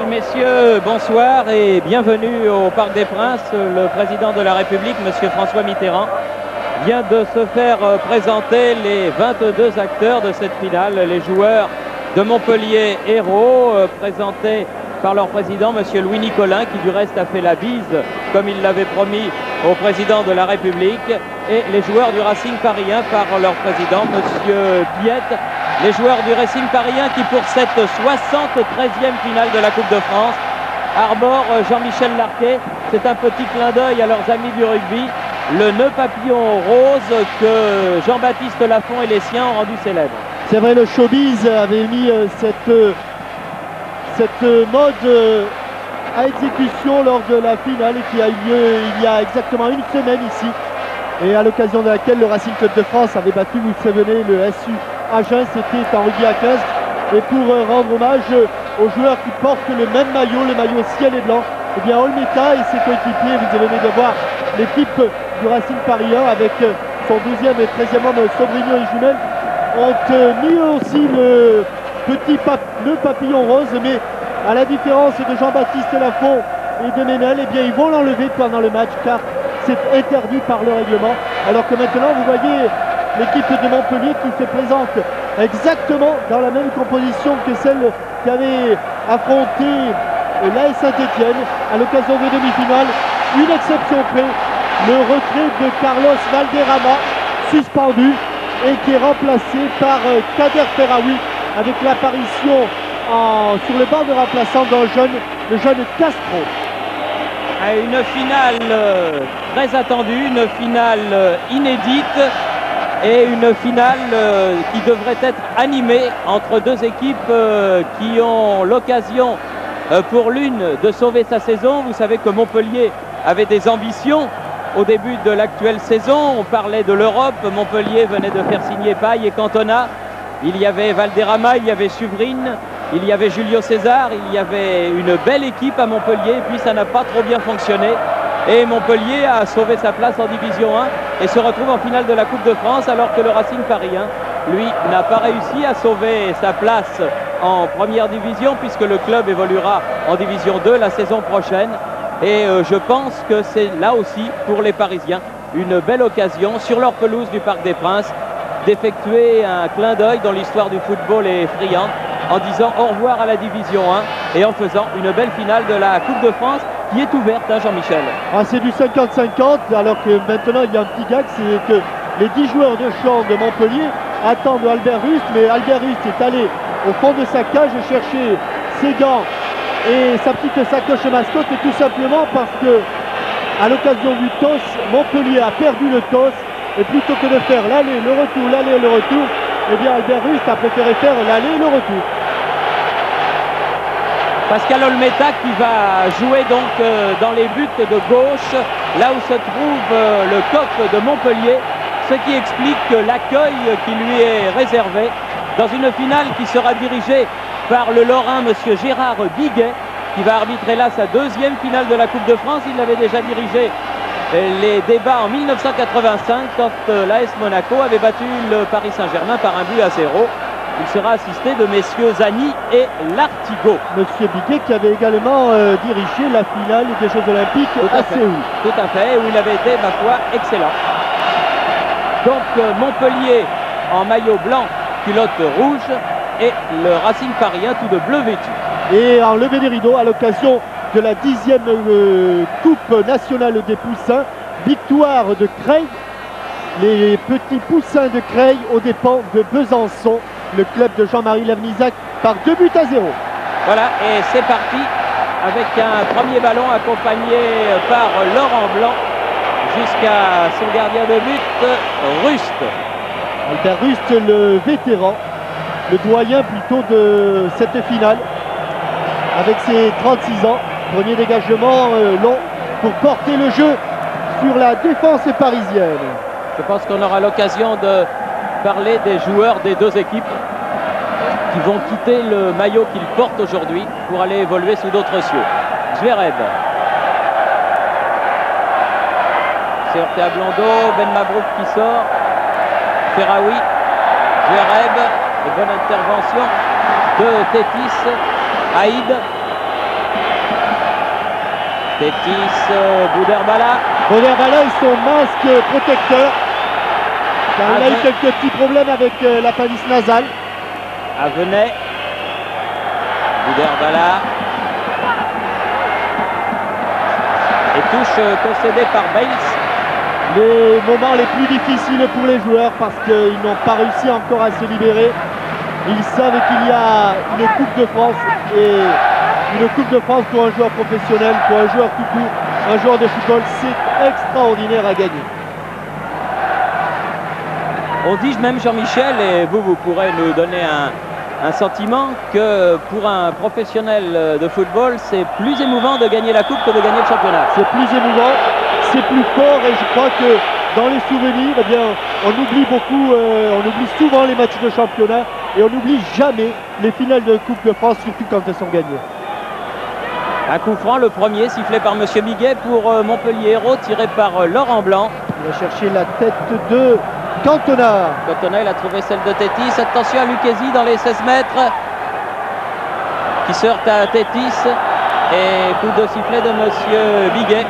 Mesdames, Messieurs, bonsoir et bienvenue au Parc des Princes. Le président de la République, M. François Mitterrand, vient de se faire présenter les 22 acteurs de cette finale, les joueurs de Montpellier héros, présentés par leur président, M. Louis Nicolin, qui du reste a fait la bise, comme il l'avait promis au président de la République, et les joueurs du Racing parisien par leur président, M. Piette. Les joueurs du Racing parisien qui, pour cette 73e finale de la Coupe de France, arborent Jean-Michel Larquet. C'est un petit clin d'œil à leurs amis du rugby, le nœud papillon rose que Jean-Baptiste Lafont et les siens ont rendu célèbre. C'est vrai, le showbiz avait mis cette mode à exécution lors de la finale qui a eu lieu il y a exactement une semaine ici, et à l'occasion de laquelle le Racing Club de France avait battu, vous vous souvenez, le SU Agen. C'était en rugby à 15, et pour rendre hommage aux joueurs qui portent le même maillot, le maillot ciel et blanc, eh bien Olmeta et ses coéquipiers, vous venez de voir l'équipe du Racing parisien avec son 12e et 13e homme Sobrigno et Jumel, ont mis aussi le petit nœud papillon rose, mais à la différence de Jean-Baptiste Lafont et de Ménel, eh bien ils vont l'enlever pendant le match car c'est interdit par le règlement. Alors que maintenant vous voyez l'équipe de Montpellier qui se présente exactement dans la même composition que celle qui avait affronté l'AS Saint-Etienne à l'occasion des demi-finales. Une exception près, le retrait de Carlos Valderrama, suspendu, et qui est remplacé par Kader Ferraoui, avec l'apparition sur le banc de remplaçant d'un le jeune Castro. Une finale très attendue, une finale inédite, et une finale qui devrait être animée entre deux équipes qui ont l'occasion pour l'une de sauver sa saison. Vous savez que Montpellier avait des ambitions au début de l'actuelle saison. On parlait de l'Europe. Montpellier venait de faire signer Paille et Cantona. Il y avait Valderrama, il y avait Suvrine, il y avait Julio César. Il y avait une belle équipe à Montpellier, puis ça n'a pas trop bien fonctionné. Et Montpellier a sauvé sa place en Division 1 et se retrouve en finale de la Coupe de France, alors que le Racing parisien, lui, n'a pas réussi à sauver sa place en première division, puisque le club évoluera en Division 2 la saison prochaine. Et je pense que c'est là aussi, pour les Parisiens, une belle occasion, sur leur pelouse du Parc des Princes, d'effectuer un clin d'œil dans l'histoire du football et friand, en disant au revoir à la Division 1 et en faisant une belle finale de la Coupe de France qui est ouverte, hein, Jean-Michel. C'est du 50-50, alors que maintenant il y a un petit gag, c'est que les 10 joueurs de champ de Montpellier attendent Albert Rust, mais Albert Rust est allé au fond de sa cage chercher ses gants et sa petite sacoche mascotte, et tout simplement parce que à l'occasion du toss, Montpellier a perdu le toss, et plutôt que de faire l'aller, le retour, l'aller et le retour, eh bien Albert Rust a préféré faire l'aller et le retour. Pascal Olmeta qui va jouer donc dans les buts de gauche, là où se trouve le coq de Montpellier, ce qui explique l'accueil qui lui est réservé dans une finale qui sera dirigée par le Lorrain, monsieur Gérard Biguet, qui va arbitrer là sa deuxième finale de la Coupe de France. Il avait déjà dirigé les débats en 1985 quand l'AS Monaco avait battu le Paris Saint-Germain par 1-0. Il sera assisté de messieurs Zani et Lartigot. Monsieur Biguet qui avait également dirigé la finale des Jeux Olympiques à Séoul. Tout à fait, où il avait été, ma foi, excellent. Donc Montpellier en maillot blanc, culotte rouge, et le Racing parisien tout de bleu vêtu. Et en levée des rideaux à l'occasion de la 10e Coupe nationale des poussins, victoire de Creil, les petits poussins de Creil aux dépens de Besançon, le club de Jean-Marie Lavenizac, par 2-0. Voilà, et c'est parti avec un premier ballon accompagné par Laurent Blanc jusqu'à son gardien de but, Rust. Albert Rust, le vétéran, le doyen plutôt de cette finale, avec ses 36 ans. Premier dégagement long pour porter le jeu sur la défense parisienne. Je pense qu'on aura l'occasion de parler des joueurs des deux équipes qui vont quitter le maillot qu'ils portent aujourd'hui pour aller évoluer sous d'autres cieux. Zverev. C'est heurté à Blondeau, Ben Mabrouk qui sort. Ferraoui, Zverev, bonne intervention de Tétis, Haïd, Tétis, Bouderbala. Bouderbala et son masque protecteur. Car il a eu quelques petits problèmes avec l'appendice nasal. Avenet. Bouderbala. Et touche concédée par Bales. Les moments les plus difficiles pour les joueurs parce qu'ils n'ont pas réussi encore à se libérer. Ils savent qu'il y a une Coupe de France et une Coupe de France pour un joueur professionnel, pour un joueur tout court, un joueur de football, c'est extraordinaire à gagner. On dit même, Jean-Michel, et vous pourrez nous donner un sentiment que pour un professionnel de football, c'est plus émouvant de gagner la Coupe que de gagner le championnat. C'est plus émouvant, c'est plus fort et je crois que dans les souvenirs, eh bien, on oublie beaucoup, on oublie souvent les matchs de championnat et on n'oublie jamais les finales de Coupe de France, surtout quand elles sont gagnées. Un coup franc, le premier, sifflé par M. Miguet pour Montpellier Hérault, tiré par Laurent Blanc. Il va chercher la tête de Cantona. Cantona, il a trouvé celle de Tétis. Attention à Lucchesi dans les 16 mètres. Qui se heurte à Tétis. Et coup de sifflet de M. Miguet.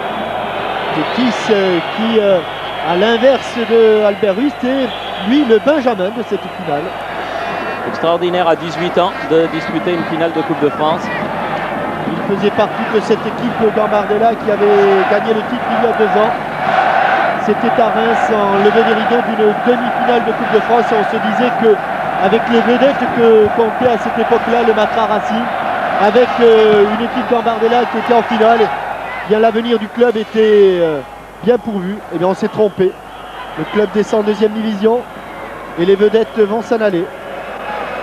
Tétis qui, à l'inverse de Albert Rust, est lui le Benjamin de cette finale. Extraordinaire à 18 ans de disputer une finale de Coupe de France. Il faisait partie de cette équipe Gambardella qui avait gagné le titre il y a 2 ans. C'était à Reims en levée des rideaux d'une demi-finale de Coupe de France et on se disait qu'avec les vedettes que comptait à cette époque-là le Matra Racing, avec une équipe Gambardella qui était en finale, eh bien l'avenir du club était bien pourvu. Et bien on s'est trompé. Le club descend en 2e division et les vedettes vont s'en aller.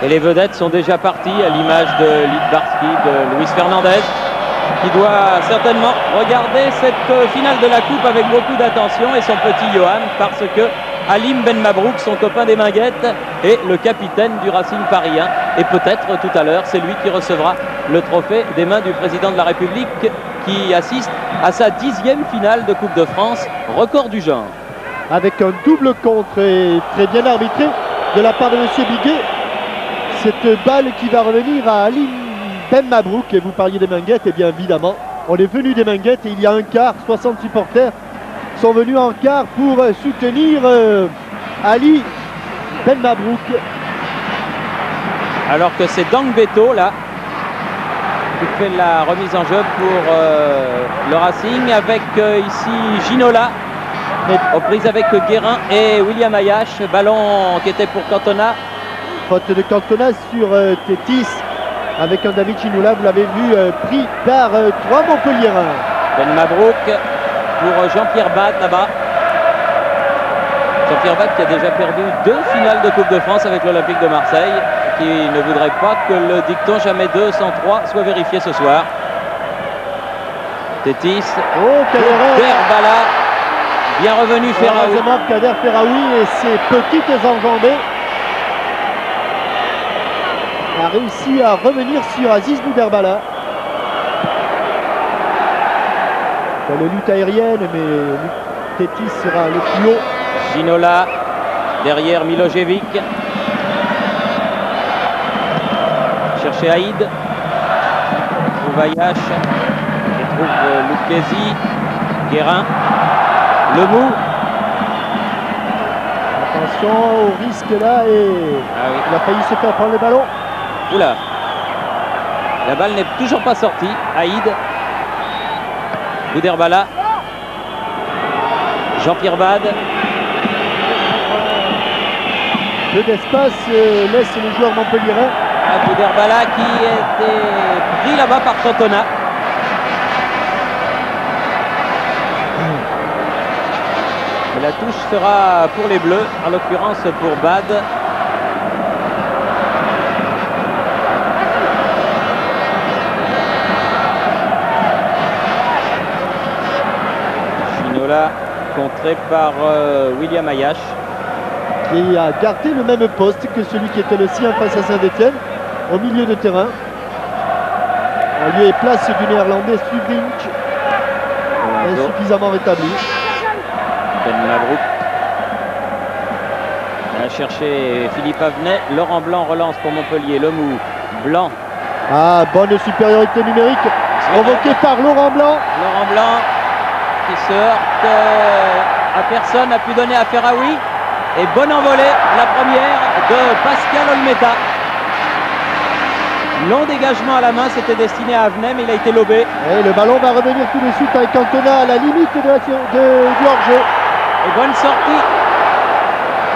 Et les vedettes sont déjà parties à l'image de Littbarski, de Luis Fernandez, qui doit certainement regarder cette finale de la Coupe avec beaucoup d'attention, et son petit Johan, parce que Halim Ben Mabrouk, son copain des Minguettes, est le capitaine du Racing parisien. Et peut-être tout à l'heure, c'est lui qui recevra le trophée des mains du président de la République, qui assiste à sa 10e finale de Coupe de France, record du genre. Avec un double contre et très bien arbitré de la part de M. Biguet. Cette balle qui va revenir à Halim Ben Mabrouk. Et vous parliez des Minguettes, et bien évidemment, on est venu des Minguettes et il y a un quart, 60 supporters sont venus en quart pour soutenir Ali Ben Mabrouk. Alors que c'est Dangbeto là qui fait la remise en jeu pour le Racing avec ici Ginola aux prises avec Guérin et William Ayache. Ballon qui était pour Cantona. Faute de Cantona sur Tétis avec un David Ginola, vous l'avez vu, pris par 3 Montpelliérains. Ben Mabrouk pour Jean-Pierre Bade là-bas. Jean-Pierre Bade qui a déjà perdu 2 finales de Coupe de France avec l'Olympique de Marseille, qui ne voudrait pas que le dicton jamais 203 soit vérifié ce soir. Tétis. Oh, quelle erreur! Bouderbala, bien revenu Ferraoui. Heureusement Kader Ferraoui et ses petites enjambées a réussi à revenir sur Aziz Bouderbala. Belle lutte aérienne, mais Tétis sera le plus haut. Ginola derrière Milojevic. Chercher Haïd. Trouve Ayache. Et trouve Lucchesi. Guérin. Lemou. Attention au risque là et il a failli se faire prendre le ballon. Oula. La balle n'est toujours pas sortie. Haïd. Bouderbala. Jean-Pierre Bade. Peu d'espace laisse les joueurs montpelliérains. Bouderbala qui était pris là-bas par Cantona. Et la touche sera pour les Bleus, en l'occurrence pour Bade. Ginola contré par William Ayache, qui a gardé le même poste que celui qui était le sien face à Saint-Etienne, au milieu de terrain. En lieu et place du néerlandais Subrink, insuffisamment rétabli. Ben Mabrouk va chercher Philippe Avenet. Laurent Blanc relance pour Montpellier. Lemou, Blanc. Ah, bonne supériorité numérique. provoqué par Laurent Blanc. Laurent Blanc qui se heurte à personne, a pu donner à Ferraoui. Et bonne envolée, la première de Pascal Olmeta. Long dégagement à la main, c'était destiné à Avenay, mais il a été lobé. Et le ballon va revenir tout de suite avec Cantona à la limite du hors-jeu. Et bonne sortie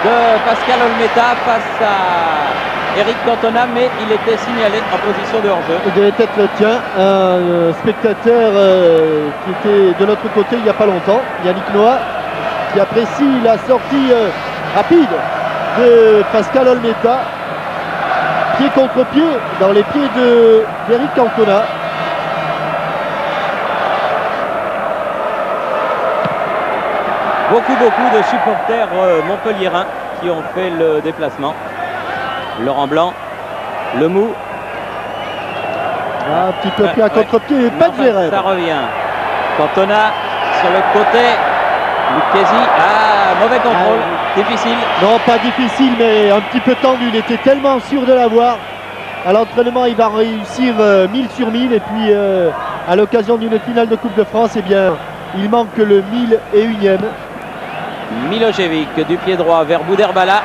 de Pascal Olmeta face à Eric Cantona, mais il était signalé en position de hors-jeu. Il devait être le tien, un spectateur qui était de l'autre côté il n'y a pas longtemps, Yannick Noah, qui apprécie la sortie rapide de Pascal Olmeta. Pied contre pied dans les pieds d'Eric Cantona. Beaucoup de supporters montpelliérains qui ont fait le déplacement. Laurent Blanc, le mou. Un petit peu pris à contre-pied, mais pas de Zverev. Ça revient. Cantona sur le côté. Lucchesi, mauvais contrôle, difficile. Non, pas difficile, mais un petit peu tendu. Il était tellement sûr de l'avoir. À l'entraînement, il va réussir 1000 sur 1000. Et puis, à l'occasion d'une finale de Coupe de France, eh bien, il manque le 1001e. Milojevic du pied droit vers Bouderbala.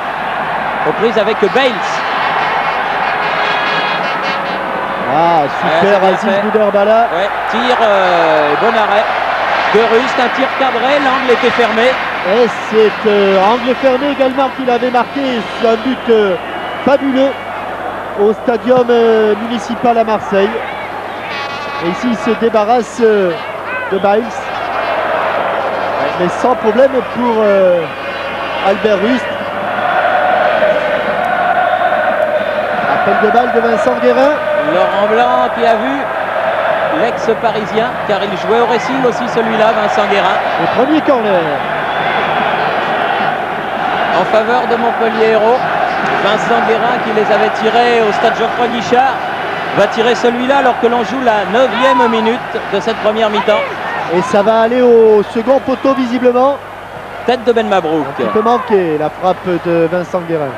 Aux prises avec Bales. Super Aziz Bouderbala. Ouais, tir, bon arrêt. De Rust, un tir cadré, l'angle était fermé. Et c'est angle fermé également qu'il avait marqué. C'est un but fabuleux au stadium municipal à Marseille. Et ici, il se débarrasse de Biles. Mais sans problème pour Albert Rust. Appel de balle de Vincent Guérin. Laurent Blanc qui a vu l'ex-parisien, car il jouait au Racing aussi celui-là, Vincent Guérin. Le premier corner. En faveur de Montpellier Hérault. Vincent Guérin qui les avait tirés au stade Geoffroy Guichard va tirer celui-là alors que l'on joue la 9e minute de cette première mi-temps. Et ça va aller au second poteau visiblement. Tête de Ben Mabrouk. Il peut manquer la frappe de Vincent Guérin.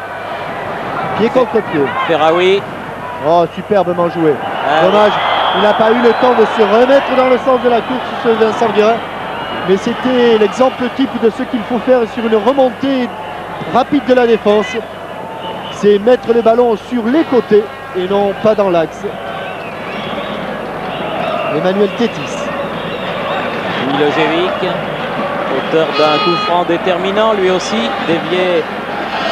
Pied contre pied. Ferraoui. Oh, superbement joué. Dommage, il n'a pas eu le temps de se remettre dans le sens de la course, ce Vincent Guérin. Mais c'était l'exemple type de ce qu'il faut faire sur une remontée rapide de la défense. C'est mettre le ballon sur les côtés et non pas dans l'axe. Emmanuel Tétis. Milojevic, auteur d'un coup franc déterminant, lui aussi, dévié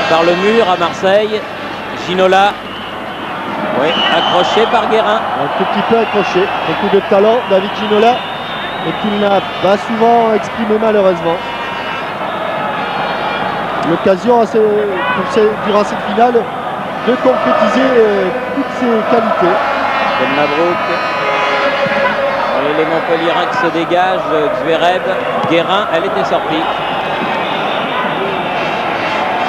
par le mur à Marseille. Ginola, oui, accroché par Guérin. Un tout petit peu accroché, beaucoup de talent, David Ginola, et qu'il n'a pas souvent exprimé malheureusement. L'occasion durant cette finale de concrétiser toutes ses qualités. Ben Mabrouk. Et les Montpelliérains qui se dégagent, Zverev, Guérin, elle était sortie.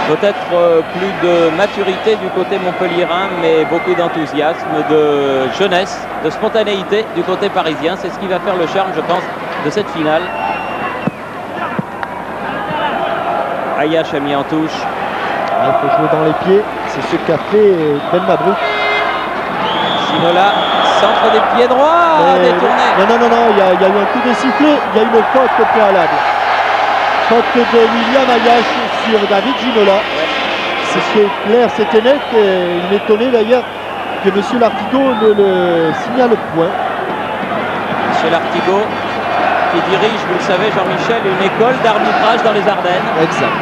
Peut-être plus de maturité du côté montpelliérain, mais beaucoup d'enthousiasme, de jeunesse, de spontanéité du côté parisien. C'est ce qui va faire le charme, je pense, de cette finale. Ayash a mis en touche. Il faut jouer dans les pieds, c'est ce qu'a fait Ben Mabrouk. Ginola, centre des pieds droits, détourné. Non, il y a eu un coup de sifflet, il y a eu une faute préalable. Faute de William Ayash sur David Ginola. C'était clair, c'était net. Et il m'étonnait d'ailleurs que M. Lartigot ne le signale point. M. Lartigot qui dirige, vous le savez Jean-Michel, une école d'arbitrage dans les Ardennes. Exact.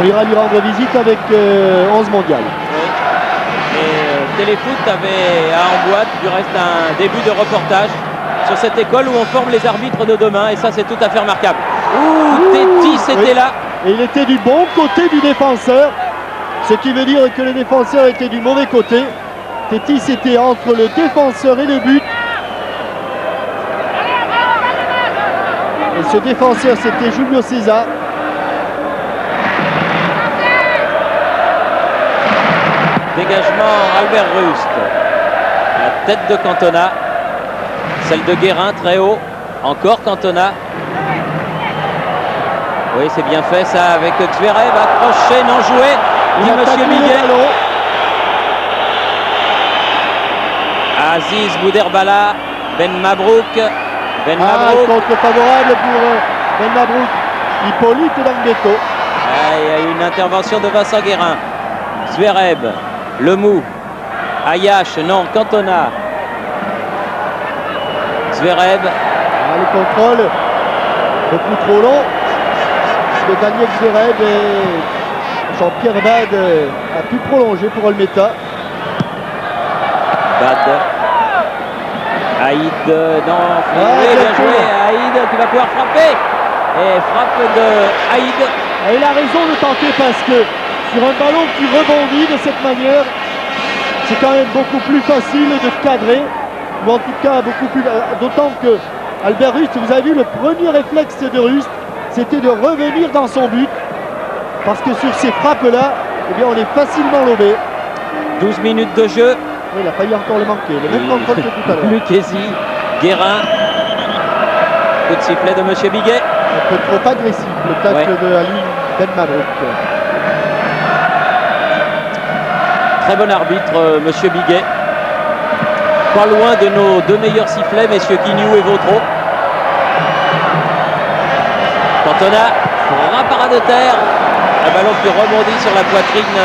On ira lui rendre visite avec 11 mondiales. Oui. Et Téléfoot avait en boîte du reste un début de reportage sur cette école où on forme les arbitres de demain, et ça c'est tout à fait remarquable. Tétis était là. Et il était du bon côté du défenseur, ce qui veut dire que le défenseur était du mauvais côté. Tétis était entre le défenseur et le but. Et ce défenseur, c'était Julio César. Dégagement Albert Rust. La tête de Cantona. Celle de Guérin très haut. Encore Cantona. Oui, c'est bien fait ça avec Zverev. Accroché, non joué. Dit Monsieur Miguel. Aziz Bouderbala Ben Mabrouk. Ben Mabrouk. Contre favorable pour Ben Mabrouk. Hippolyte Danguetto. Il y a eu une intervention de Vincent Guérin. Zverev, Lemou, Ayache, non, Cantona. Zverev. Le contrôle beaucoup trop long de Daniel Zverev et Jean-Pierre Bad a pu prolonger pour Olmeta. Bad. Haïd, non, oui, bien joué, Haïd qui va pouvoir frapper. Et frappe de Haïd. Et il a raison de tenter parce que sur un ballon qui rebondit de cette manière, c'est quand même beaucoup plus facile de cadrer, ou en tout cas beaucoup plus, d'autant que Albert Rust, vous avez vu le premier réflexe de Rust, c'était de revenir dans son but, parce que sur ces frappes-là, eh bien on est facilement lobé. 12 minutes de jeu. Oui, il a failli encore le manquer, le même contrôle que tout à l'heure. Lucchesi, Guérin, coup de sifflet de Monsieur Biguet. Un peu trop agressif, le tacle de Ali Ben Mabrouk. Très bon arbitre, Monsieur Biguet. Pas loin de nos deux meilleurs sifflets, messieurs Quignou et Vautreau. Cantona, frappe à ras de terre. Un ballon qui rebondit sur la poitrine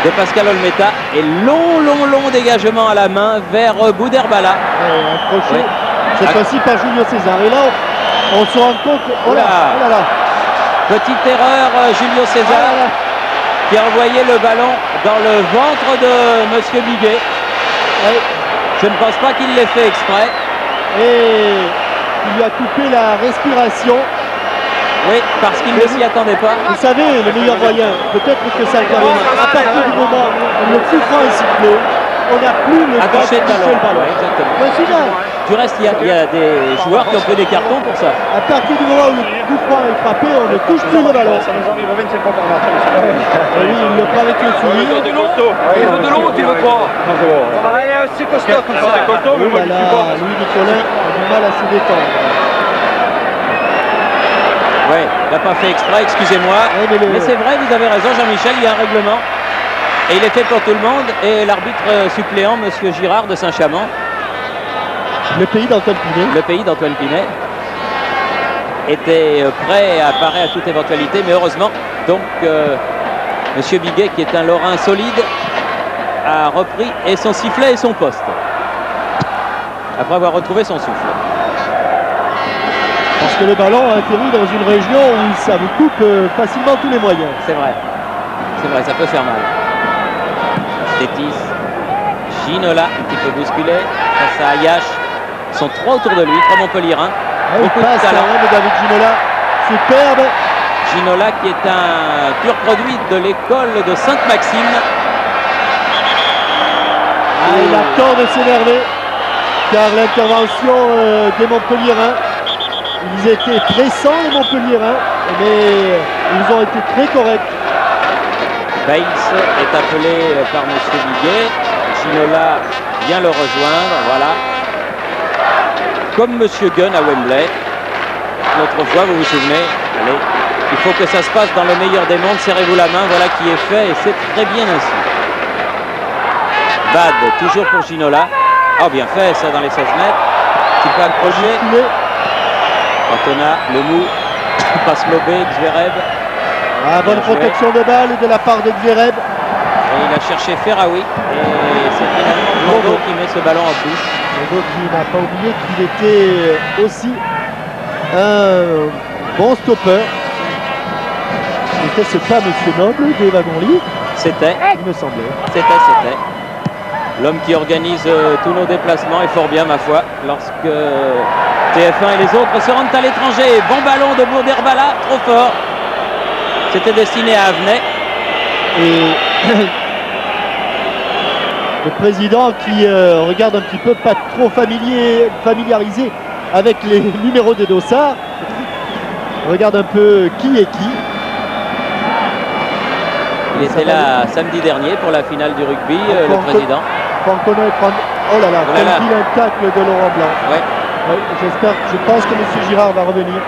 de Pascal Olmeta. Et long dégagement à la main vers Bouderbala. Un crochet, cette fois-ci par Julio César. Et là, on se rend compte. Oh là. Petite erreur, Julio César qui a envoyé le ballon dans le ventre de Monsieur Biguet. Oui. Je ne pense pas qu'il l'ait fait exprès. Et il lui a coupé la respiration. Oui, parce qu'il ne s'y attendait pas. Vous savez, le meilleur moyen, peut-être que ça intervient à partir du moment où le coup franc est sifflé, on n'a plus le droit de toucher le ballon. Ouais, exactement. Final. Du reste, il y a des joueurs qui ont pris des cartons pour ça. À partir du moment où le coup franc est frappé, on ne touche plus le ballon. Ça nous arrive 25 fois par match. Et lui, il le prend avec le sourire. Tu veux de l'eau ou tu veux quoi? C'est costaud comme ça. Voilà, Louis Nicolin a du mal à se détendre. Oui, il n'a pas fait exprès, excusez-moi. Mais c'est vrai, vous avez raison, Jean-Michel, il y a un règlement. Et il est fait pour tout le monde. Et l'arbitre suppléant, Monsieur Girard de Saint-Chamond. Le pays d'Antoine Pinet. Le pays d'Antoine Pinet était prêt à parer à toute éventualité. Mais heureusement, donc, Monsieur Biguet, qui est un Lorrain solide, a repris et son sifflet et son poste. Après avoir retrouvé son souffle. Parce que le ballon a atterri dans une région où ça vous coupe facilement tous les moyens. C'est vrai, ça peut faire mal. Tétis, Ginola, un petit peu bousculé, face à Ayache. Ils sont trois autour de lui, trois Montpellierins. Beaucoup de talent de David Ginola, superbe. Ginola qui est un pur produit de l'école de Sainte-Maxime. Il a tort de s'énerver, car l'intervention des Montpellierins, ils étaient pressants les Montpellierins, mais ils ont été très corrects. Bails est appelé par M. Biguet. Ginola vient le rejoindre, voilà. Comme M. Gunn à Wembley. L'autre fois, vous vous souvenez, allez, il faut que ça se passe dans le meilleur des mondes, serrez-vous la main, voilà qui est fait, et c'est très bien ainsi. Bad, toujours pour Ginola. Oh, bien fait, ça, dans les 16 mètres. Petit peu accroché. Cantona, Lemou, passe lobé, Zverev. Bonne protection de balle de la part de Zverev. Et il a cherché Ferraoui. Et c'est finalement Blondeau qui met ce ballon en touche. Blondeau qui n'a pas oublié qu'il était aussi un bon stopper. C'était ce pas Monsieur Noble des wagons-lits. C'était. Il me semblait. C'était. L'homme qui organise tous nos déplacements et fort bien, ma foi, lorsque TF1 et les autres se rendent à l'étranger. Bon ballon de Bouderbala, trop fort. C'était destiné à Avenay. Et le président qui regarde un petit peu, pas trop familiarisé avec les numéros des dossards, regarde un peu qui est qui. Il était là samedi dernier pour la finale du rugby, le président. Oh là là, quel vilain tacle de Laurent Blanc. Ouais. Oui, je pense que M. Girard va revenir.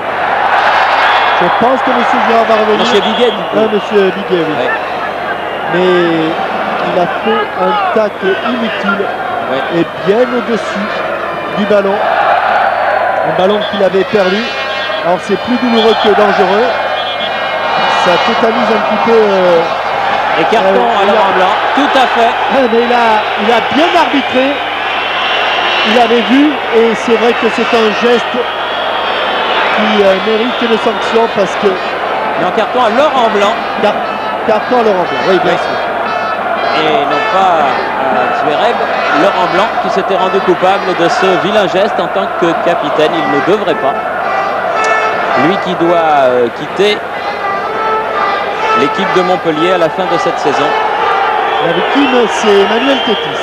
Monsieur Biguet, du coup. Monsieur Biguet, oui. Ouais. Mais il a fait un tacle inutile et bien au-dessus du ballon. Un ballon qu'il avait perdu. Alors c'est plus douloureux que dangereux. Ça tétanise un petit peu. Et carton à Laurent Blanc, tout à fait. Mais il a bien arbitré. Il avait vu et c'est vrai que c'est un geste qui mérite une sanction parce que... Non, carton à Laurent Blanc. Carton à Laurent Blanc, oui, bien sûr. Et non pas à Zverev, Laurent Blanc qui s'était rendu coupable de ce vilain geste en tant que capitaine. Il ne devrait pas. Lui qui doit quitter l'équipe de Montpellier à la fin de cette saison. La victime, c'est Emmanuel Tétis.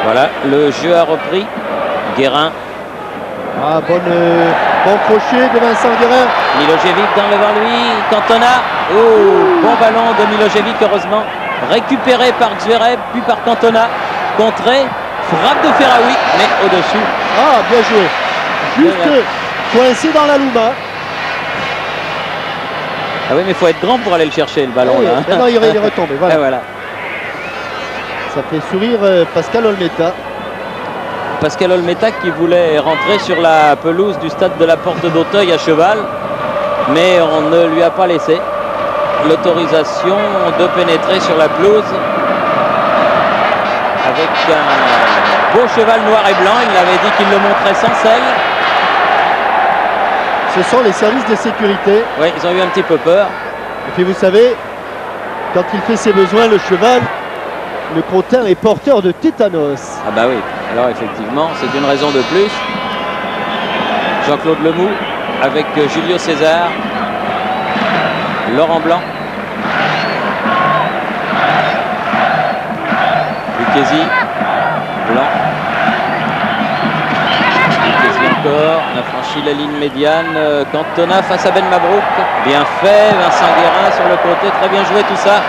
Voilà, le jeu a repris. Guérin. Ah, bon crochet de Vincent Guérin. Milojevic dans le vers lui. Cantona. Oh, bon ballon de Milojevic, heureusement. Récupéré par Zverev, puis par Cantona. Contré. Frappe de Ferraoui, mais au-dessus. Ah, bien joué. Juste coincé dans la Louma. Ah oui, mais il faut être grand pour aller le chercher, le ballon. Oui, là. maintenant, il est retombé. Voilà. Et voilà. Ça fait sourire Pascal Olmeta. Pascal Olmeta qui voulait rentrer sur la pelouse du stade de la Porte d'Auteuil à cheval, mais on ne lui a pas laissé l'autorisation de pénétrer sur la pelouse avec un beau cheval noir et blanc. Il avait dit qu'il le montrait sans selle. Ce sont les services de sécurité. Oui, ils ont eu un petit peu peur. Et puis vous savez, quand il fait ses besoins, le cheval, le crottin est porteur de tétanos. Ah bah oui, alors effectivement, c'est une raison de plus. Jean-Claude Lemoux avec Julio César, Laurent Blanc, Lucchesi, Blanc, Lucchesi encore, on a franchi la ligne médiane, Cantona face à Ben Mabrouk, bien fait, Vincent Guérin sur le côté, très bien joué tout ça.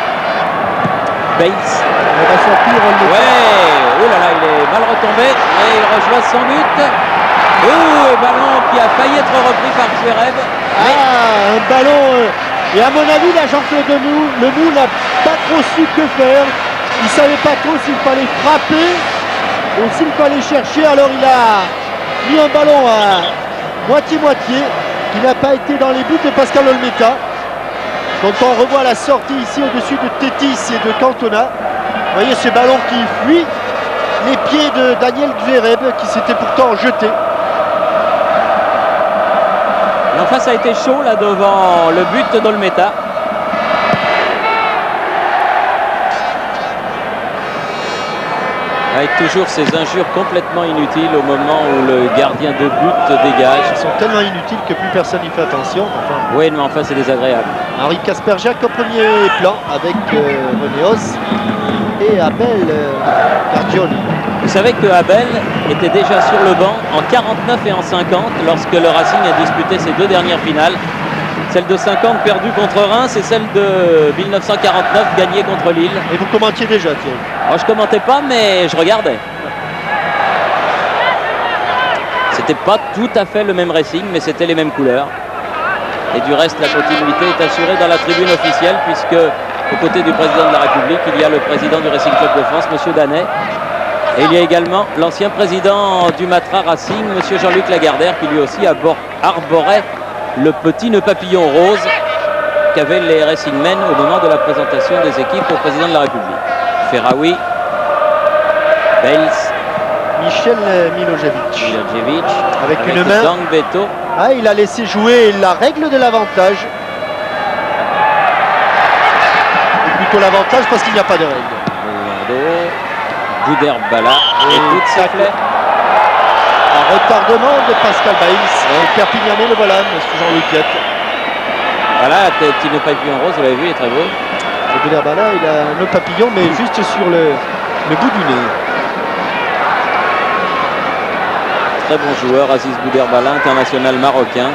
Bates. On va sortir. Ouais, oh là là, il est mal retombé et il rejoint son but. Oh, et ballon qui a failli être repris par Zverev. Ah, un ballon. Et à mon avis, l'agent de Lemoux n'a pas trop su que faire. Il ne savait pas trop s'il fallait frapper ou s'il fallait chercher. Alors il a mis un ballon à moitié-moitié qui n'a pas été dans les buts de Pascal Olmeta. Quand on revoit la sortie ici au-dessus de Tétis et de Cantona, vous voyez ce ballon qui fuit les pieds de Daniel Zverev qui s'était pourtant jeté. Et enfin, ça a été chaud là devant le but d'Olmeta. Avec toujours ces injures complètement inutiles au moment où le gardien de but dégage. Ils sont tellement inutiles que plus personne n'y fait attention. Enfin, oui, mais enfin c'est désagréable. Henri Kasperjak au premier plan avec Renéos et Abel Cardioli. Vous savez que Abel était déjà sur le banc en 49 et en 50 lorsque le Racing a disputé ses deux dernières finales. Celle de 50 perdue contre Reims et celle de 1949 gagnée contre Lille. Et vous commentiez déjà, Thierry? Alors, je commentais pas, mais je regardais. C'était pas tout à fait le même Racing, mais c'était les mêmes couleurs. Et du reste, la continuité est assurée dans la tribune officielle, puisque aux côtés du président de la République, il y a le président du Racing Club de France, M. Danet. Et il y a également l'ancien président du Matra Racing, M. Jean-Luc Lagardère, qui lui aussi arborait le petit nœud papillon rose qu'avaient les Racingmen au moment de la présentation des équipes au président de la République. Ferraoui, Bales, Michel Milojevic. Avec une main. Beto. Ah, il a laissé jouer la règle de l'avantage. Et plutôt l'avantage parce qu'il n'y a pas de règle. Bouderbala et coup de sifflet. Un retardement de Pascal Baïs. Et Perpignanais le voilà, M. Jean-Louis Piette. Voilà, petit nœud papillon rose, vous l'avez vu, il est très beau. Et Bouderbala, il a un nœud papillon, mais juste sur le bout du nez. Très bon joueur, Aziz Bouderbala, international marocain.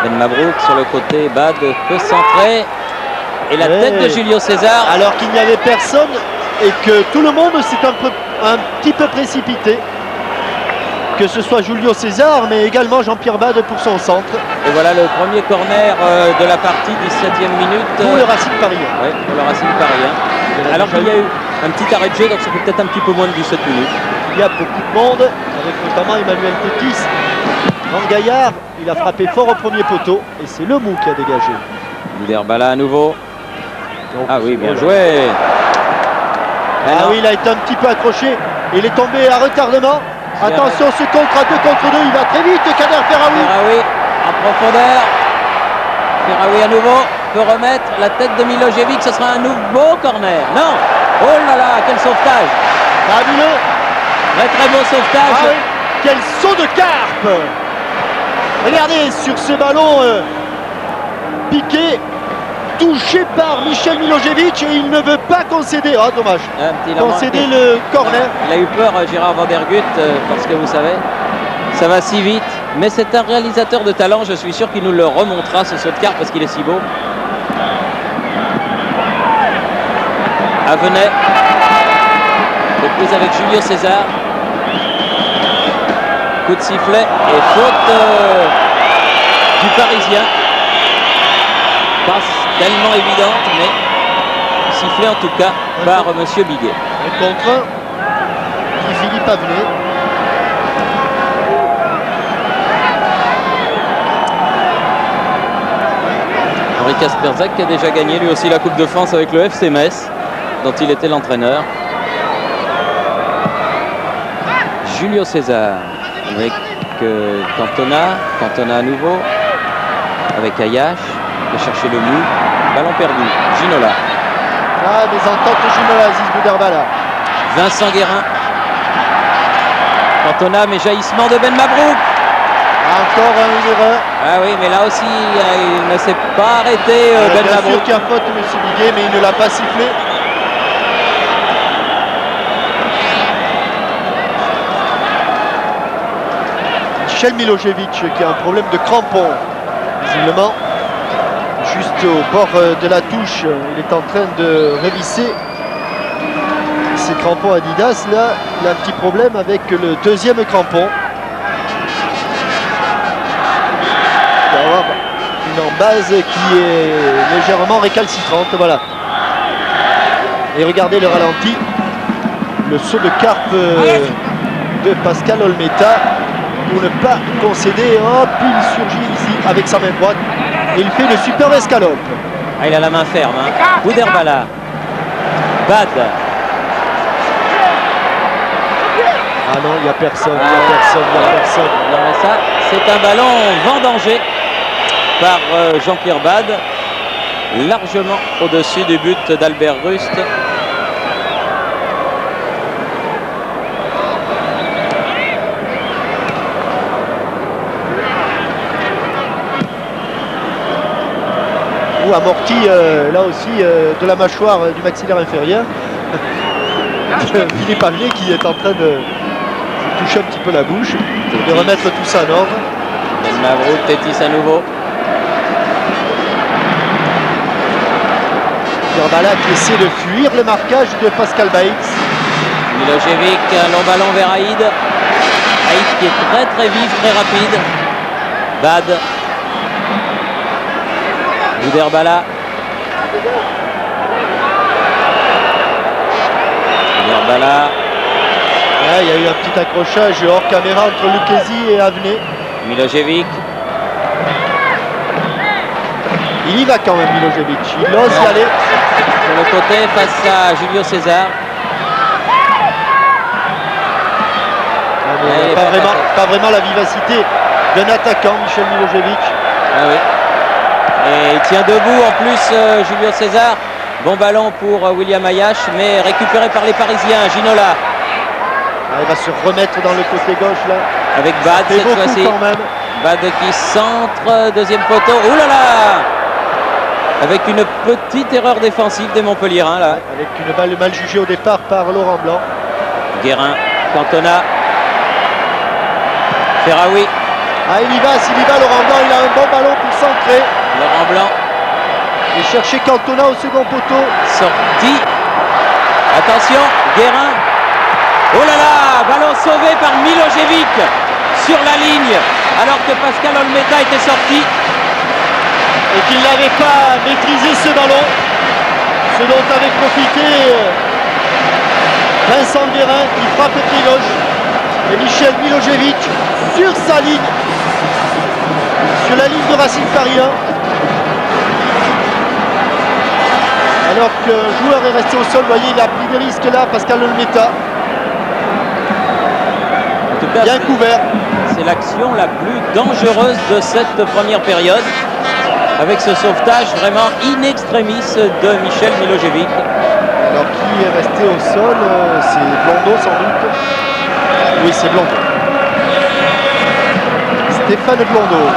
Ben Mabrouk sur le côté, Bad peut centrer. Et la tête de Julio César. Alors qu'il n'y avait personne et que tout le monde s'est un petit peu précipité. Que ce soit Julio César, mais également Jean-Pierre Bad pour son centre. Et voilà le premier corner de la partie, 17e minute. Pour le Racing parisien. Oui, pour le Racing parisien. Alors qu'il y a eu un petit arrêt de jeu, donc ça fait peut-être un petit peu moins de 17 minutes. Il y a beaucoup de monde, avec notamment Emmanuel Tétis. Grand Gaillard, il a frappé fort au premier poteau et c'est le Mou qui a dégagé. Bouderbala à nouveau. Donc, Ah oui, bien joué. Ah oui, il a été un petit peu accroché. Il est tombé à retardement. Attention, ce contre à 2 contre 2, il va très vite. Kader Ferraoui. Ferraoui en profondeur. Ferraoui à nouveau peut remettre la tête de Milojevic. Ce sera un nouveau corner. Non. Oh là là, quel sauvetage. Fabuleux. Très très beau sauvetage. Ah oui. Quel saut de carpe. Regardez sur ce ballon piqué, touché par Michel Milojevic et il ne veut pas concéder. Ah, dommage. Concéder le corner. Il a eu peur, Gérard Van der Gut, parce que vous savez, ça va si vite. Mais c'est un réalisateur de talent. Je suis sûr qu'il nous le remontera, ce saut de carpe, parce qu'il est si beau. Avenay. Reprise avec Julio César. Coup de sifflet et faute du Parisien. Passe tellement évidente, mais sifflet en tout cas par Monsieur Biguet. Un contre un qui Philippe Avenay. Henri Kasperzak qui a déjà gagné lui aussi la Coupe de France avec le FC Metz, dont il était l'entraîneur. Julio César avec Cantona à nouveau, avec Ayache, de chercher le Mou, ballon perdu, Ginola. Ah, des ententes de Ginola, Aziz Bouderbala. Vincent Guérin. Cantona, mais jaillissement de Ben Mabrouk. Encore une erreur. Ah oui, mais là aussi, il ne s'est pas arrêté, Ben Bien Mabrouk. sûr qu'il y a faute, M. Biguet, mais il ne l'a pas sifflé. Michel Milojevic qui a un problème de crampon, visiblement. Juste au bord de la touche, il est en train de revisser ses crampons Adidas. Là, il a un petit problème avec le deuxième crampon. Il va avoir une embase qui est légèrement récalcitrante. Voilà. Et regardez le ralenti. Le saut de carpe de Pascal Olmeta pour ne pas concéder. Hop, il surgit ici avec sa main droite. Et il fait une super escalope. Ah, il a la main ferme. Hein. Bouderbala. Bad. Ah non, il n'y a personne, il n'y a personne, il n'y a personne. Non, mais ça, c'est un ballon vendangé par Jean-Pierre Bad, largement au-dessus du but d'Albert Rust. Ou amorti là aussi de la mâchoire du maxillaire inférieur. Philippe Avenay qui est en train de toucher un petit peu la bouche, de remettre tout ça en ordre. Ben Mabrouk, Tétis à nouveau. Bouderbala qui essaie de fuir le marquage de Pascal Baïtz. Milojevic, un long ballon vers Haïd. Haïd qui est très très vif, très rapide. Bad. Bouderbala. Bouderbala. Ouais, il y a eu un petit accrochage hors caméra entre Lucchesi et Avenay. Milojevic. Il y va quand même, Milojevic. Il ose y aller. Sur le côté face à Julio César. Pas vraiment la vivacité d'un attaquant, Michel Milojevic. Ah oui. Et il tient debout en plus Julio César. Bon ballon pour William Ayache, mais récupéré par les Parisiens. Ginola. Ah, il va se remettre dans le côté gauche là. Avec Bad cette fois-ci. Bad qui centre, deuxième poteau. Ouh là là! Avec une petite erreur défensive des Montpelliérains là. Avec une balle mal jugée au départ par Laurent Blanc. Guérin, Cantona. Ferraoui. Ah, il y va, Laurent Blanc, il a un bon ballon pour centrer. Laurent Blanc. Et chercher Cantona au second poteau. Sorti. Attention, Guérin. Oh là là, ballon sauvé par Milojevic sur la ligne, alors que Pascal Olmeta était sorti. Et qu'il n'avait pas maîtrisé ce ballon. Ce dont avait profité Vincent Guérin qui frappe pied gauche. Et Michel Milojevic sur sa ligne. Sur la ligne de Racing Paris 1. Alors qu'un joueur est resté au sol, vous voyez, il a pris des risques là, Pascal Olmeta. En tout cas, bien couvert. C'est l'action la plus dangereuse de cette première période, avec ce sauvetage vraiment in extremis de Michel Milojevic. Alors qui est resté au sol, c'est Blondeau sans doute. Oui, c'est Blondeau. Stéphane Blondeau.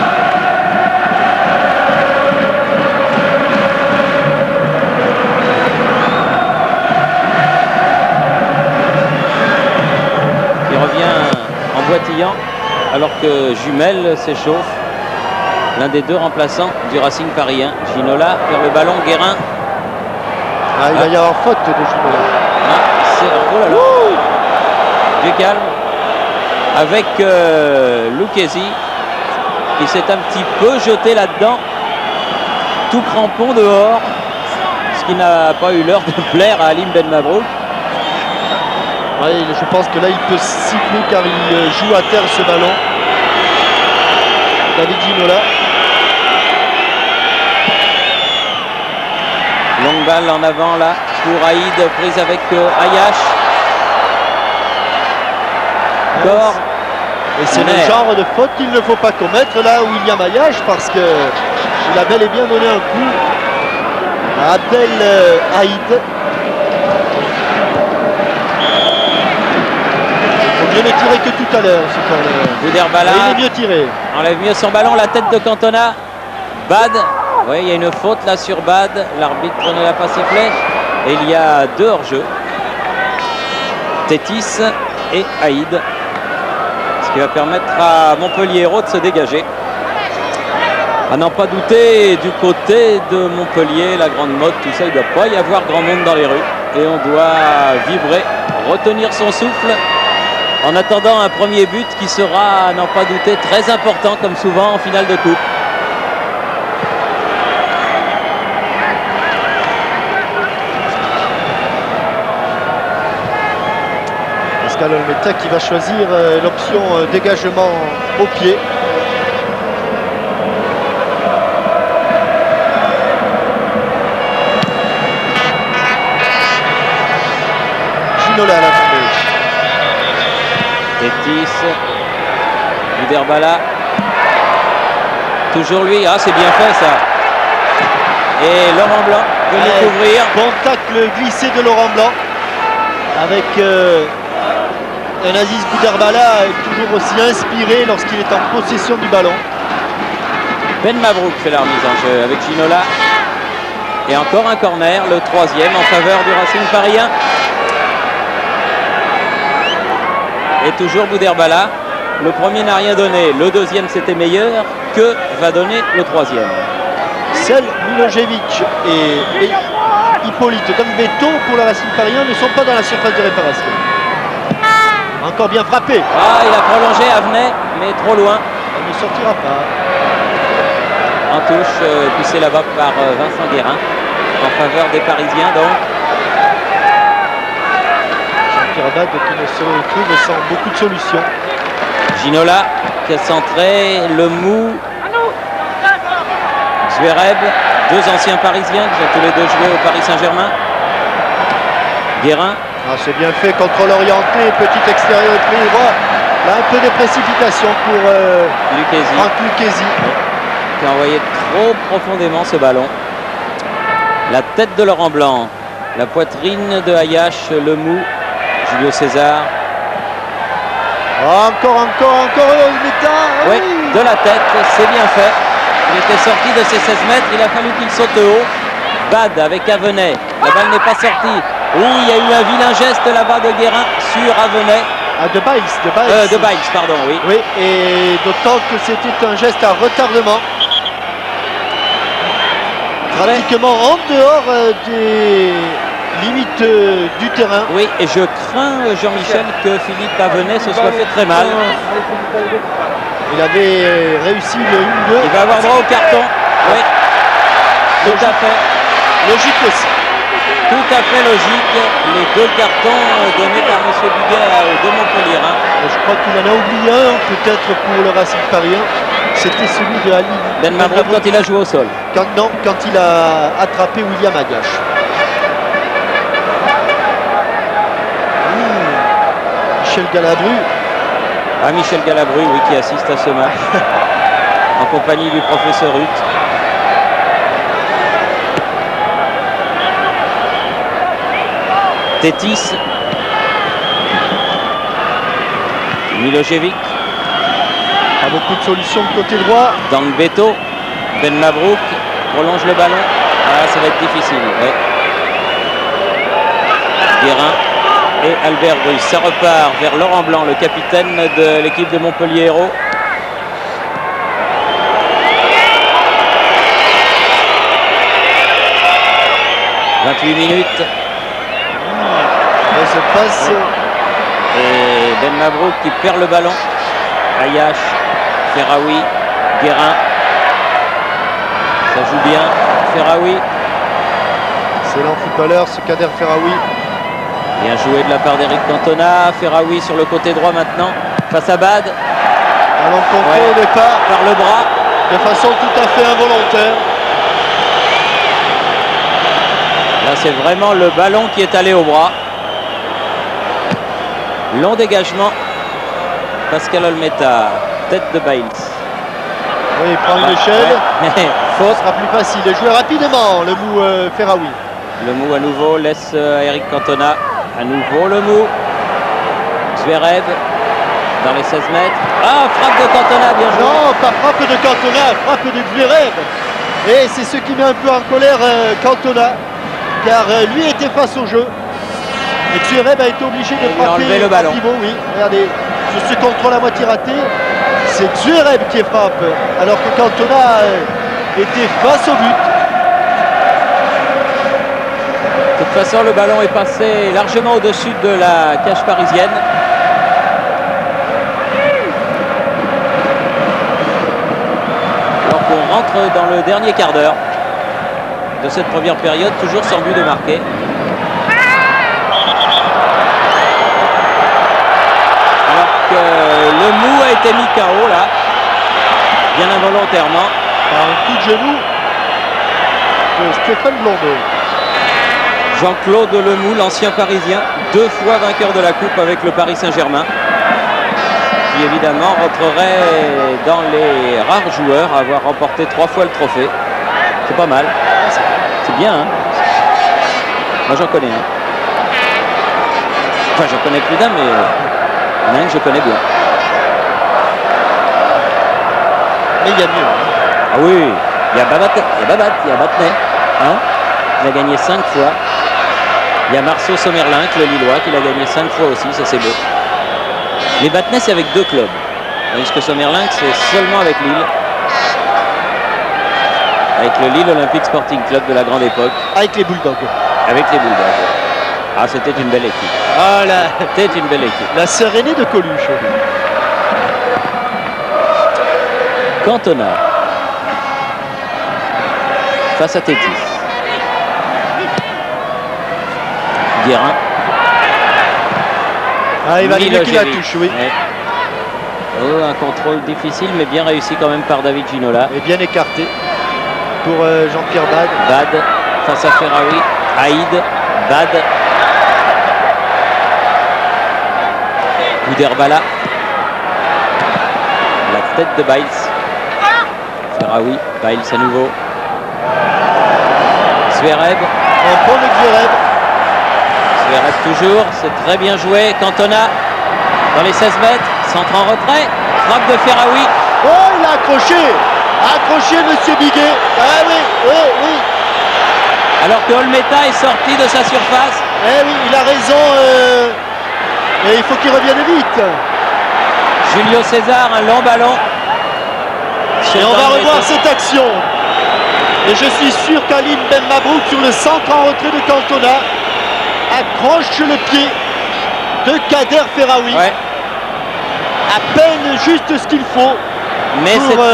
Boitillant, alors que Jumel s'échauffe. L'un des deux remplaçants du Racing parisien. Ginola vers le ballon, Guérin. Ah, il va y avoir faute de Ginola. Oh là là. Du calme. Avec Lucchesi qui s'est un petit peu jeté là-dedans. Tout crampon dehors. Ce qui n'a pas eu l'heure de plaire à Halim Ben Mabrouk. Oui, je pense que là il peut siffler car il joue à terre ce ballon. David Ginola. Longue balle en avant là pour Haïd, prise avec Ayash. Corps. Et c'est le genre de faute qu'il ne faut pas commettre là, William Ayash, parce que il a bel et bien donné un coup à Abdel Haïd. Il est tiré que tout à l'heure, ce corner. Bouderbala. Il est mieux tiré. Enlève mieux son ballon, la tête de Cantona. Bad. Oui, il y a une faute là sur Bad. L'arbitre ne l'a pas sifflé. Et il y a deux hors-jeu. Tétis et Haïd. Ce qui va permettre à Montpellier Hérault de se dégager. À n'en pas douter, du côté de Montpellier, la grande mode, tout ça, il ne doit pas y avoir grand monde dans les rues. Et on doit vibrer, retenir son souffle. En attendant un premier but qui sera, à n'en pas douter, très important comme souvent en finale de coupe. Pascal Olmeta qui va choisir l'option dégagement au pied. Ginola à la tombée. Tétis, Bouderbala, toujours lui, ah c'est bien fait ça. Et Laurent Blanc venu couvrir. Bon tacle glissé de Laurent Blanc avec un Aziz Bouderbala toujours aussi inspiré lorsqu'il est en possession du ballon. Ben Mabrouk fait la remise en jeu avec Ginola. Et encore un corner, le troisième en faveur du Racing parisien. Et toujours Bouderbala. Le premier n'a rien donné, le deuxième c'était meilleur. Que va donner le troisième? Seul Milojevic et Hippolyte Donbeto pour le Racing parisien ne sont pas dans la surface de réparation. Encore bien frappé. Ah, il a prolongé Avenay, mais trop loin. Il ne sortira pas. En touche, poussé là-bas par Vincent Guérin. En faveur des Parisiens donc. Jean-Pierre Bad qui ne se retrouve sans beaucoup de solutions. Ginola qui a centré, le mou. Zverev, deux anciens Parisiens qui ont tous les deux joué au Paris Saint-Germain. Guérin. Ah, c'est bien fait, contrôle orienté, petit extérieur de pied droit. Là, un peu de précipitation pour Franck Lucchesi. Qui a envoyé trop profondément ce ballon. La tête de Laurent Blanc, la poitrine de Ayash, le mou, Julio César. Encore Olmeta. Oui, de la tête, c'est bien fait. Il était sorti de ses 16 mètres, il a fallu qu'il saute haut. Bad avec Avenay, la balle n'est pas sortie. Oui, il y a eu un vilain geste là-bas de Guérin sur Avenay. De Biles. De Biles, pardon, oui. Oui, et d'autant que c'était un geste à retardement. Pratiquement en dehors des limites du terrain. Oui, et je crains, Jean-Michel, que Philippe Avenay se soit fait très mal. Il avait réussi le 1-2. Il va avoir droit au carton. Oui, tout à fait. Logique aussi. Tout à fait logique. Les deux cartons donnés par M. Buguet de Montpellier. Je crois qu'il en a oublié un, peut-être pour le Racing parisien. C'était celui de Ali Ben Mabrouk quand il a joué au sol. Quand il a attrapé William Agache. Michel Galabru. Ah, Michel Galabru, oui, qui assiste à ce match. En compagnie du professeur Hutt. Tétis. Milojevic. Pas beaucoup de solutions de côté droit. Dangbeto. Ben Mabrouk prolonge le ballon. Ah, ça va être difficile. Ouais. Guérin et Albert Bruce. Ça repart vers Laurent Blanc, le capitaine de l'équipe de Montpellier Hérault. « 28 minutes. Ça se passe. Et Ben Mabrouk qui perd le ballon. Ayache, Ferraoui, Guérin. Ça joue bien. Ferraoui. Excellent footballeur, ce Kader Ferraoui. Bien joué de la part d'Éric Cantona. Ferraoui sur le côté droit maintenant. Face à Bad. Ballon contré au départ. Par le bras. De façon tout à fait involontaire. Là, c'est vraiment le ballon qui est allé au bras. Long dégagement. Pascal Olmeta, tête de Biles. Oui, il prend une échelle. Ouais. Faute. Ce sera plus facile de jouer rapidement, le mou Ferraoui. Le mou à nouveau laisse Eric Cantona. À nouveau le mou. Zverev dans les 16 mètres. Ah, frappe de Cantona, bien joué. Non, pas frappe de Cantona, frappe de Zverev. Et c'est ce qui met un peu en colère Cantona, car lui était face au jeu. Et Zverev a été obligé de frapper le ballon. à pivot, oui. Regardez, sur ce contrôle à moitié raté, c'est Zverev qui frappe, alors que Cantona était face au but. De toute façon, le ballon est passé largement au-dessus de la cage parisienne. Alors qu'on rentre dans le dernier quart d'heure de cette première période, toujours sans but de marqué. Alors que le mou a été mis KO là, bien involontairement. Par un coup de genou de Stéphane Blondeau. Jean-Claude Lemou, l'ancien parisien, 2 fois vainqueur de la Coupe avec le Paris Saint-Germain, qui évidemment rentrerait dans les rares joueurs à avoir remporté 3 fois le trophée. C'est pas mal. C'est bien, hein. Moi j'en connais un. Enfin, j'en connais plus d'un, mais il y en a un que je connais bien. Mais il y a mieux. Ah oui, il y a Babat, il y a Batnay. Hein, il a gagné 5 fois. Il y a Marceau Sommerlinck, le Lillois, qui l'a gagné 5 fois aussi, ça c'est beau. Mais Batnay, c'est avec 2 clubs. Tandis que Sommerlinck, c'est seulement avec Lille. Avec le Lille Olympique Sporting Club de la grande époque. Avec les Bulldogs. Avec les Bulldogs. Ah, c'était une belle équipe. Ah là, C'était une belle équipe. la sœur aînée de Coluche. Cantona. Face à Tétis. Guérin. Ah, il va arriver qu'il la Milojevic. touche, oui. Ouais. Oh, un contrôle difficile, mais bien réussi quand même par David Ginola. Et bien écarté pour Jean-Pierre Bad. Bad face à Ferraoui. Haïd. Bad. Gouderbala. La tête de Biles. Ferraoui. Biles à nouveau. Zverev. Un point de Zverev. Zverev toujours. C'est très bien joué. Cantona dans les 16 mètres. Centre en retrait. Frappe de Ferraoui. Oh, il a accroché. Accroché, monsieur Biguet. Ah oui, oui, oui. Alors que Olmeta est sorti de sa surface. Eh oui, il a raison. Et il faut qu'il revienne vite. Julio César, un long ballon. Et on va revoir cette action. Et je suis sûr qu'Alim Ben Mabrouk, sur le centre en retrait de Cantona, accroche le pied de Kader Ferraoui. Ouais. À peine juste ce qu'il faut Mais pour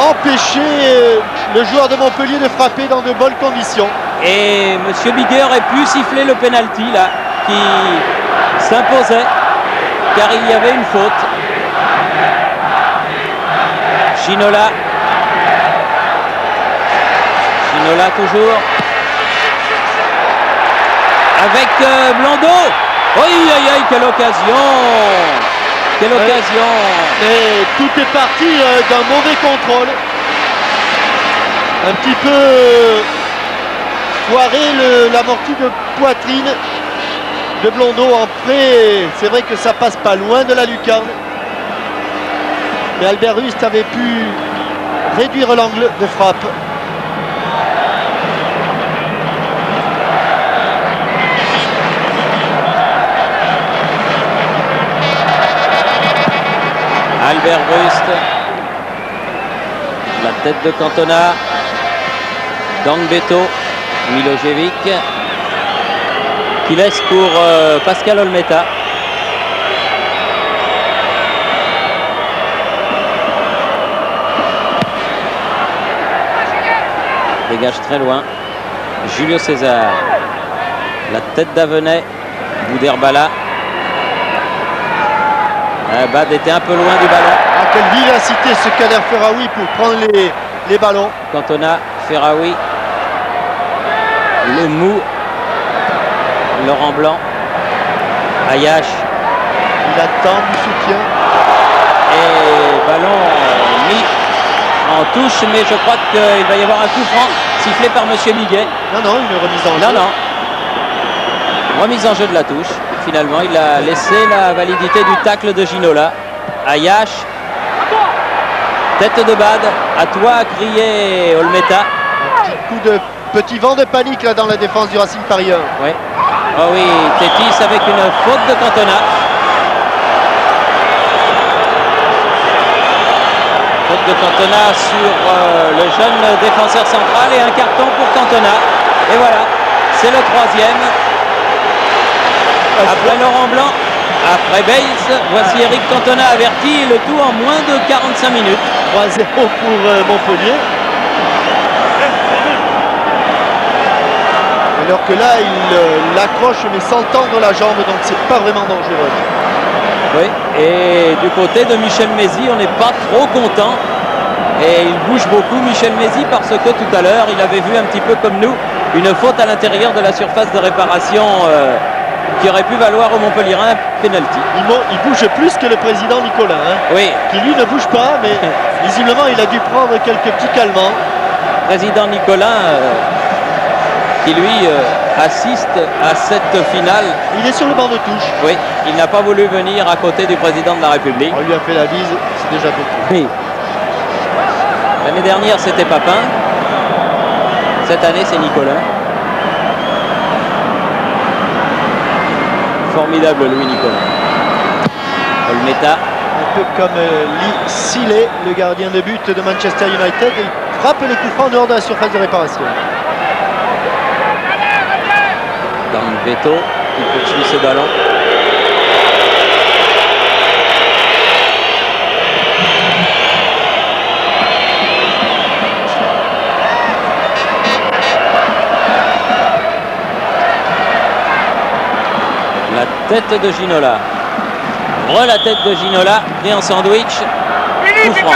empêcher le joueur de Montpellier de frapper dans de bonnes conditions. Et Monsieur Biguet aurait pu siffler le penalty là, qui s'imposait, car il y avait une faute. Ginola. Ginola toujours. Avec Blondeau. Aïe aïe aïe, quelle occasion! Quelle occasion! Et tout est parti d'un mauvais contrôle. Un petit peu foiré l'amorti de poitrine de Blondeau. Après, c'est vrai que ça passe pas loin de la lucarne. Mais Albert Rust avait pu réduire l'angle de frappe. Albert Rust, la tête de Cantona, Gangbeto, Milojevic, qui laisse pour Pascal Olmeta. Dégage très loin, Julio César, la tête d'Avenet, Bouderbala. Bad était un peu loin du ballon. Ah, quelle vivacité ce Kader Ferraoui pour prendre les ballons. Cantona, Ferraoui, le mou, Laurent Blanc, Ayache. Il attend du soutien. Et ballon mis en touche, mais je crois qu'il va y avoir un coup franc sifflé par Monsieur Biguet. Non, une remise en jeu. Non. Remise en jeu de la touche. Finalement, il a laissé la validité du tacle de Ginola. Ayache. Tête de Bad. À toi à crier, Olmeta. Petit vent de panique là dans la défense du Racing Paris 1. Oui. Oh oui, Tétis avec une faute de Cantona. Faute de Cantona sur le jeune défenseur central et un carton pour Cantona. Et voilà, c'est le troisième. Après Laurent Blanc, après Bates, voici Eric Cantona averti, le tout en moins de 45 minutes. 3-0 pour Montpellier. Alors que là, il l'accroche mais sans tendre la jambe, donc c'est pas vraiment dangereux. Oui, et du côté de Michel Mézy, on n'est pas trop content. Et il bouge beaucoup, Michel Mézy, parce que tout à l'heure, il avait vu un petit peu comme nous une faute à l'intérieur de la surface de réparation qui aurait pu valoir au Montpellierin un pénalty. Il bouge plus que le président Nicolas, oui, qui lui ne bouge pas, mais visiblement il a dû prendre quelques petits calmants. Président Nicolas qui lui assiste à cette finale. Il est sur le banc de touche. Oui, il n'a pas voulu venir à côté du président de la République. On lui a fait la bise, c'est déjà beaucoup. Oui. L'année dernière c'était Papin. Cette année c'est Nicolas. Formidable Louis Nicolas. Olmeta. Un peu comme Lee Seeley, le gardien de but de Manchester United. Il frappe le coup franc en dehors de la surface de réparation. Gangbeto qui poursuit ce ballon. La tête de Ginola. La tête de Ginola, pris en sandwich. Coup franc.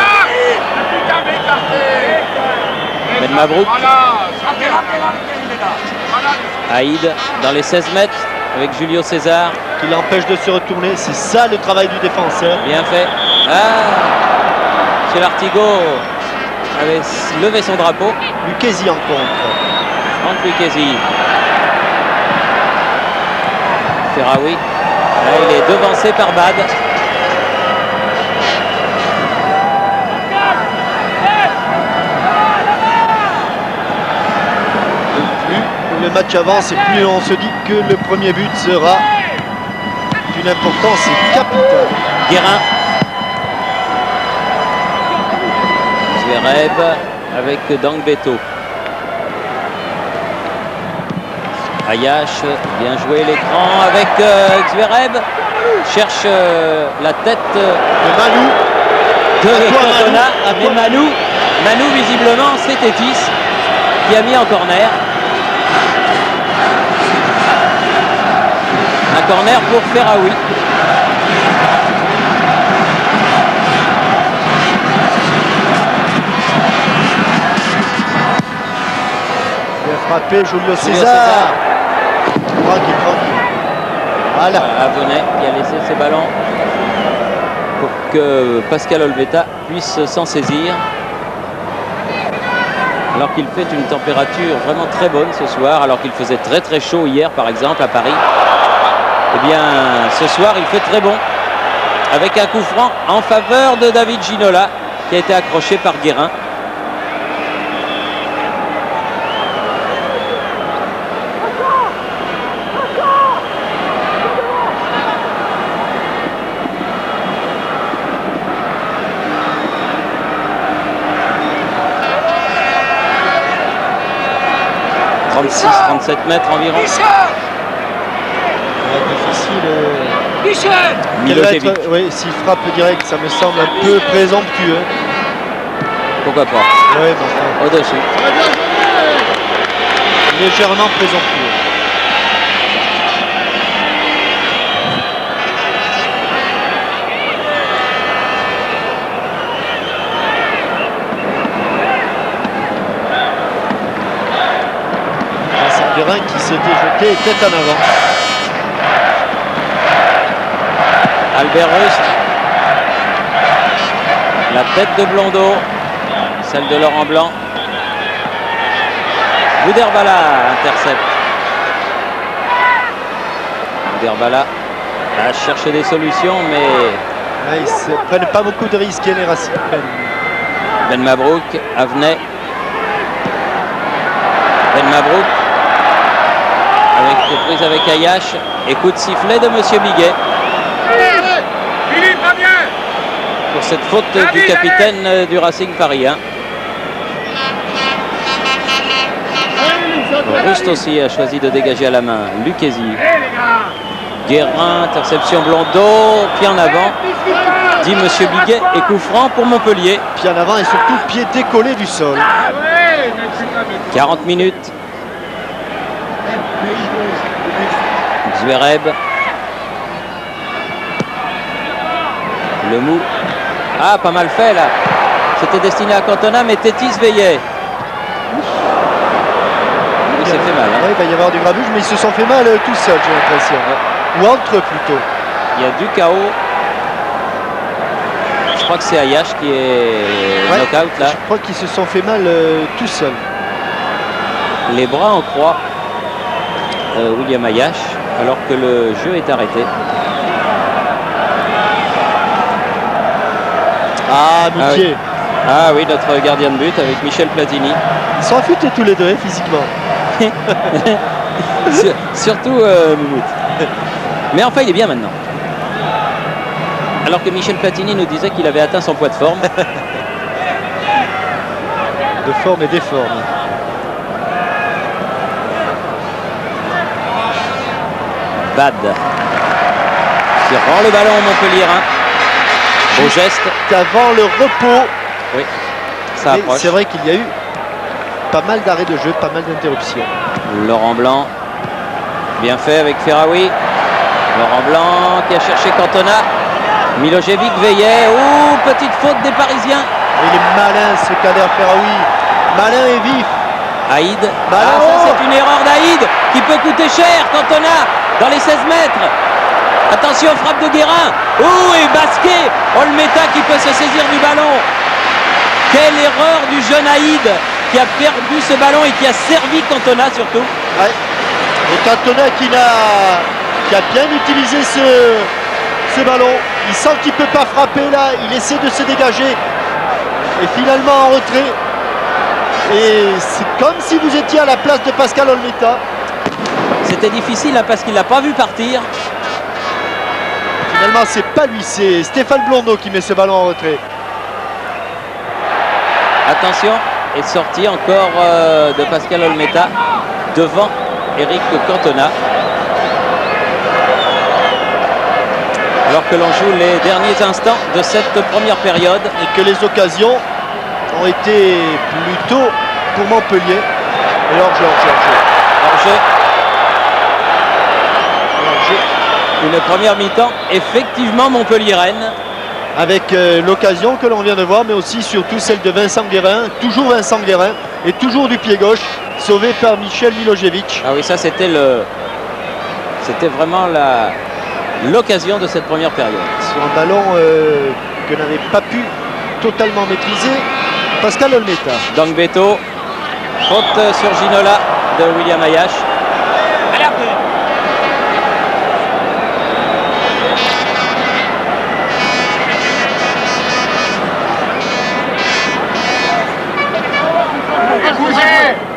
Ben Mabrouk. Haïd dans les 16 mètres avec Julio César. Qui l'empêche de se retourner. C'est ça le travail du défenseur. Bien fait. Monsieur Lartigot avait levé son drapeau. Lucchesi en contre. Franck Lucchesi. Ferraoui. Là, il est devancé par Bad. Plus le match avance et plus on se dit que le premier but sera d'une importance capitale. Guérin. Zverev avec Dangbeto. Ayash, bien joué l'écran avec Zverev. Cherche la tête De Manu. de Toi, Cantona. Manu. Mais Manu visiblement, c'est Tétis qui a mis en corner. Un corner pour Ferraoui. Bien frappé, Julio César. Tranquille. Voilà. Avonnet qui a laissé ses ballons pour que Pascal Olveta puisse s'en saisir. Alors qu'il fait une température vraiment très bonne ce soir, alors qu'il faisait très très chaud hier par exemple à Paris. Eh bien ce soir il fait très bon avec un coup franc en faveur de David Ginola qui a été accroché par Guérin. « 36-37 mètres environ. Difficile. Milojevic. Oui, s'il frappe direct, ça me semble un peu présomptueux. Pourquoi pas? Oui, mais enfin, Au-dessus. légèrement présomptueux. Guérin qui s'était jeté tête en avant. Albert Rust. La tête de Blondeau. Celle de Laurent Blanc. Bouderbala intercepte. Bouderbala a cherché des solutions, mais Ouais, ils ne prennent pas beaucoup de risques, les Racing. Ben Mabrouk, Avnet. Ben Mabrouk. Avec prise avec Ayash. Et coup de sifflet de Monsieur Biguet. Philippe, va bien. Pour cette faute du capitaine du Racing Paris. Rust aussi a choisi de dégager à la main. Lucchesi. Guérin, interception Blondeau, pied en avant. Dit Monsieur Biguet et coup franc pour Montpellier. Pied en avant et surtout pied décollé du sol. 40 minutes. Zverev. Le mou. Ah, pas mal fait là. C'était destiné à Cantona, mais Tétis veillait. Il s'est fait mal. Ouais, il va y avoir du grabuge, mais ils se sont fait mal tout seuls, j'ai l'impression. Ou entre eux plutôt. Il y a du chaos. Je crois que c'est Ayash qui est knock-out là. Je crois qu'ils se sont fait mal tout seuls. Les bras en croix. William Ayash, alors que le jeu est arrêté. Ah, Mickey. Ah oui, notre gardien de but avec Michel Platini. Ils sont affûtés tous les deux, physiquement. Surtout Moumout. Mais enfin, il est bien maintenant. Alors que Michel Platini nous disait qu'il avait atteint son poids de forme. De forme et déforme. Bad. Qui rend le ballon au Montpellierin. Beau geste. Avant le repos. Oui, ça Mais approche. c'est vrai qu'il y a eu pas mal d'arrêts de jeu, pas mal d'interruptions. Laurent Blanc. Bien fait avec Ferraoui. Laurent Blanc qui a cherché Cantona. Milojevic veillait. Oh, petite faute des Parisiens. Il est malin ce Kader Ferraoui. Malin et vif. Haïd. Ballon. Ah, ça c'est une erreur d'Haïd qui peut coûter cher. Cantona dans les 16 mètres. Attention, frappe de Guérin. Oh, et Basquet. Olmeta qui peut se saisir du ballon. Quelle erreur du jeune Haïd qui a perdu ce ballon et qui a servi Cantona surtout. Ouais. Et Cantona qui a bien utilisé ce ballon. Il sent qu'il ne peut pas frapper là. Il essaie de se dégager. Et finalement en retrait. Et c'est comme si vous étiez à la place de Pascal Olmeta. C'était difficile parce qu'il ne l'a pas vu partir. Finalement, c'est pas lui, c'est Stéphane Blondeau qui met ce ballon en retrait. Attention, et sortie encore de Pascal Olmeta devant Eric Cantona. Alors que l'on joue les derniers instants de cette première période. Et que les occasions ont été plutôt pour Montpellier. Et hors-jeu. Une première mi-temps effectivement Montpellier-Rennes. Avec l'occasion que l'on vient de voir, mais aussi surtout celle de Vincent Guérin. Toujours Vincent Guérin et toujours du pied gauche, sauvé par Michel Milojevic. Ah oui, ça c'était vraiment l'occasion de cette première période. Sur un ballon que n'avait pas pu totalement maîtriser Pascal Olmeta. Dangbeto, faute sur Ginola de William Ayache.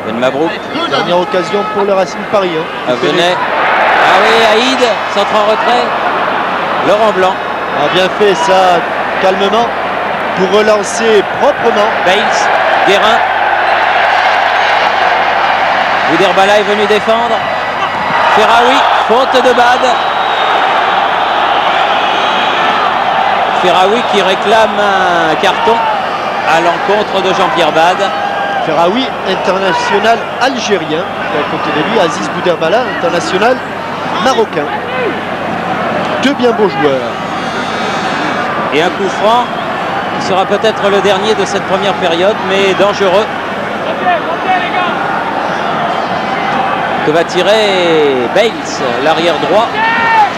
Ben Mabrouk. Dernière occasion pour le Racing Paris. Venet. Ah oui, Haïd, centre en retrait. Laurent Blanc. A bien fait ça calmement pour relancer proprement. Bales, Guérin. Bouderbala est venu défendre. Ferraoui, faute de Bade. Ferraoui qui réclame un carton à l'encontre de Jean-Pierre Bade. Ferraoui, international algérien. Et à côté de lui, Aziz Bouderbala, international marocain. Deux bien beaux joueurs. Et un coup franc qui sera peut-être le dernier de cette première période, mais dangereux. Que va tirer Bales, l'arrière droit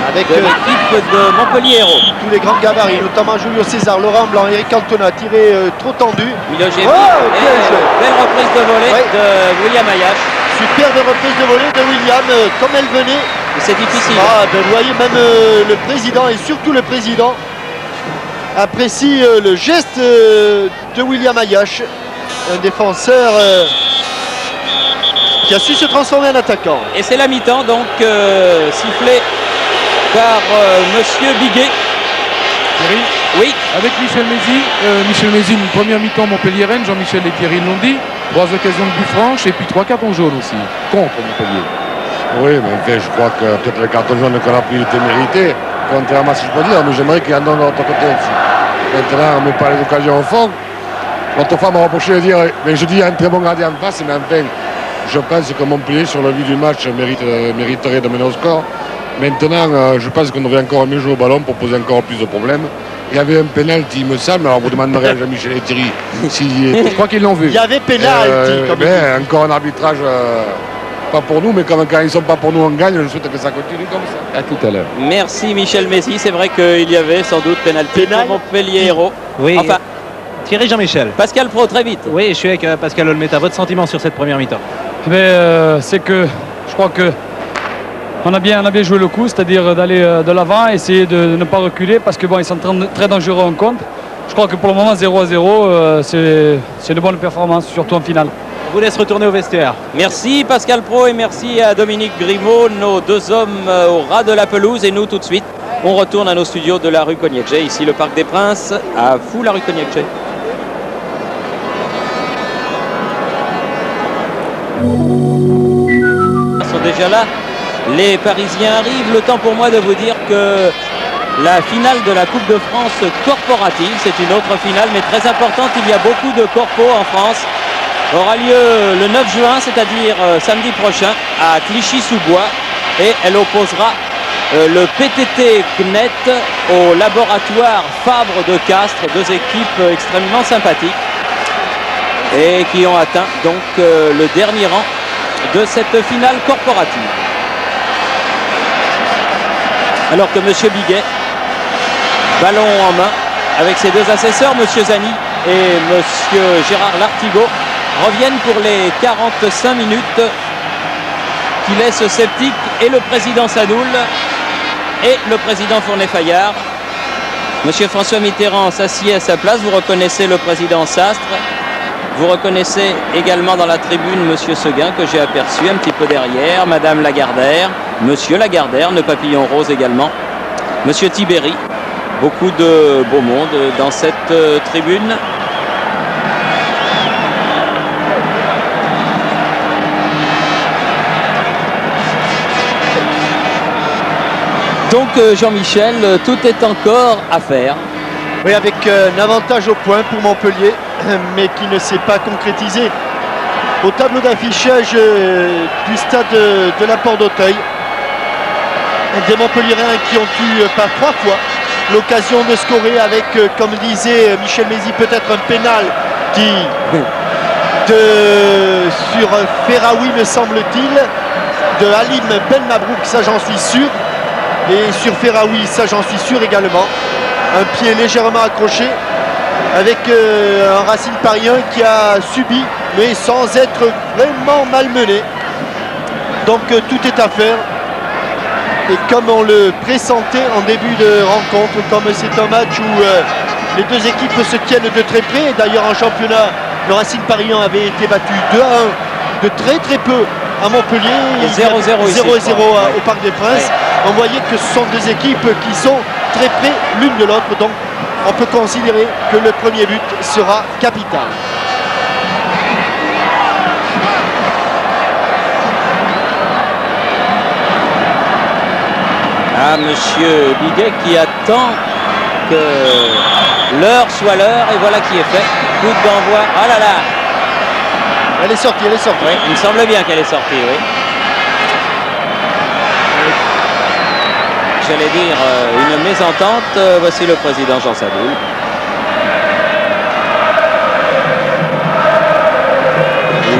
avec de l'équipe de Montpellier Hérault. Tous les grands gabarits, notamment Julio César, Laurent Blanc, Eric Cantona, tiré trop tendu. Milojevic, belle reprise de volée de William Ayache. Superbe reprise de volée de William, comme elle venait. C'est difficile. Vous voyez, même le président, et surtout le président, apprécie le geste de William Ayache, un défenseur qui a su se transformer en attaquant. Et c'est la mi-temps, donc sifflé par Monsieur Biguet. Thierry, oui. Avec Michel Mézi, une première mi-temps Montpellier-Rennes, Jean-Michel et Thierry l'ont dit. 3 occasions de but franches et puis 3 cartons jaunes aussi, contre Montpellier. Oui, mais enfin, je crois que peut-être le carton jaune qu'on a pris était mérité, contrairement à ce que je peux dire, mais j'aimerais qu'il y en ait de l'autre côté aussi. Maintenant, on ne met pas les occasions au fond. L'autre fois m'a reproché de dire, mais je dis un très bon gardien en face, mais enfin, je pense que Montpellier, sur le vue du match, mériterait de mener au score. Maintenant, je pense qu'on aurait encore mieux joué au ballon pour poser encore plus de problèmes. Il y avait un penalty, il me semble, alors vous demanderez à Jean-Michel et Thierry je crois qu'ils l'ont vu. Il y avait penalty. Encore un arbitrage, pas pour nous, mais quand ils ne sont pas pour nous, on gagne. Je souhaite que ça continue comme ça. À tout à l'heure. Merci Michel Mézi, c'est vrai qu'il y avait sans doute pénalty pour Montpellier Hérault. Oui. Enfin, Thierry Jean-Michel. Pascal Pro, très vite. Oui, je suis avec Pascal Olmeta. Votre sentiment sur cette première mi-temps? C'est que je crois que on a bien joué le coup, c'est-à-dire d'aller de l'avant, essayer de ne pas reculer parce que bon, ils sont très dangereux en contre. Je crois que pour le moment 0-0, c'est une bonne performance, surtout en finale. Je vous laisse retourner au vestiaire. Merci Pascal Pro et merci à Dominique Grimaud, nos deux hommes au ras de la pelouse. Et nous tout de suite, on retourne à nos studios de la rue Cognac-Jay, ici le Parc des Princes, à Fou la rue Cognac-Jay. Ils sont déjà là. Les Parisiens arrivent. Le temps pour moi de vous dire que la finale de la Coupe de France corporative, c'est une autre finale, mais très importante. Il y a beaucoup de corpos en France. Aura lieu le 9 juin, c'est-à-dire samedi prochain, à Clichy-sous-Bois. Et elle opposera le PTT CNET au laboratoire Fabre de Castres. Deux équipes extrêmement sympathiques et qui ont atteint donc le dernier rang de cette finale corporative. Alors que M. Biguet, ballon en main, avec ses deux assesseurs, M. Zani et M. Gérard Lartigot, reviennent pour les 45 minutes qui laissent sceptique et le président Sadoul et le président Fournet-Fayard. M. François Mitterrand s'assied à sa place. Vous reconnaissez le président Sastre. Vous reconnaissez également dans la tribune M. Seguin que j'ai aperçu un petit peu derrière, Madame Lagardère, Monsieur Lagardère, le papillon rose également. Monsieur Tibéri. Beaucoup de beau monde dans cette tribune. Donc Jean-Michel, tout est encore à faire. Oui, avec un avantage au point pour Montpellier, mais qui ne s'est pas concrétisé. Au tableau d'affichage du stade de la Porte d'Auteuil, des Montpelliérains qui ont eu par 3 fois l'occasion de scorer avec, comme disait Michel Mézy, peut-être un pénal sur Ferraoui, me semble-t-il, de Halim Ben Mabrouk, ça j'en suis sûr. Et sur Ferraoui, ça j'en suis sûr également. Un pied légèrement accroché avec un Racing parisien qui a subi, mais sans être vraiment malmené. Donc tout est à faire. Et comme on le pressentait en début de rencontre, comme c'est un match où les deux équipes se tiennent de très près. D'ailleurs en championnat, le Racing parisien avait été battu 2-1 de très peu à Montpellier. 0-0 au Parc des Princes. On voyait que ce sont deux équipes qui sont très près l'une de l'autre. Donc on peut considérer que le premier but sera capital. Ah, monsieur Biguet qui attend que l'heure soit l'heure, et voilà qui est fait. Coup d'envoi. Ah là là. Elle est sortie, Oui, il me semble bien qu'elle est sortie, oui. J'allais dire une mésentente. Voici le président Jean Sadoul.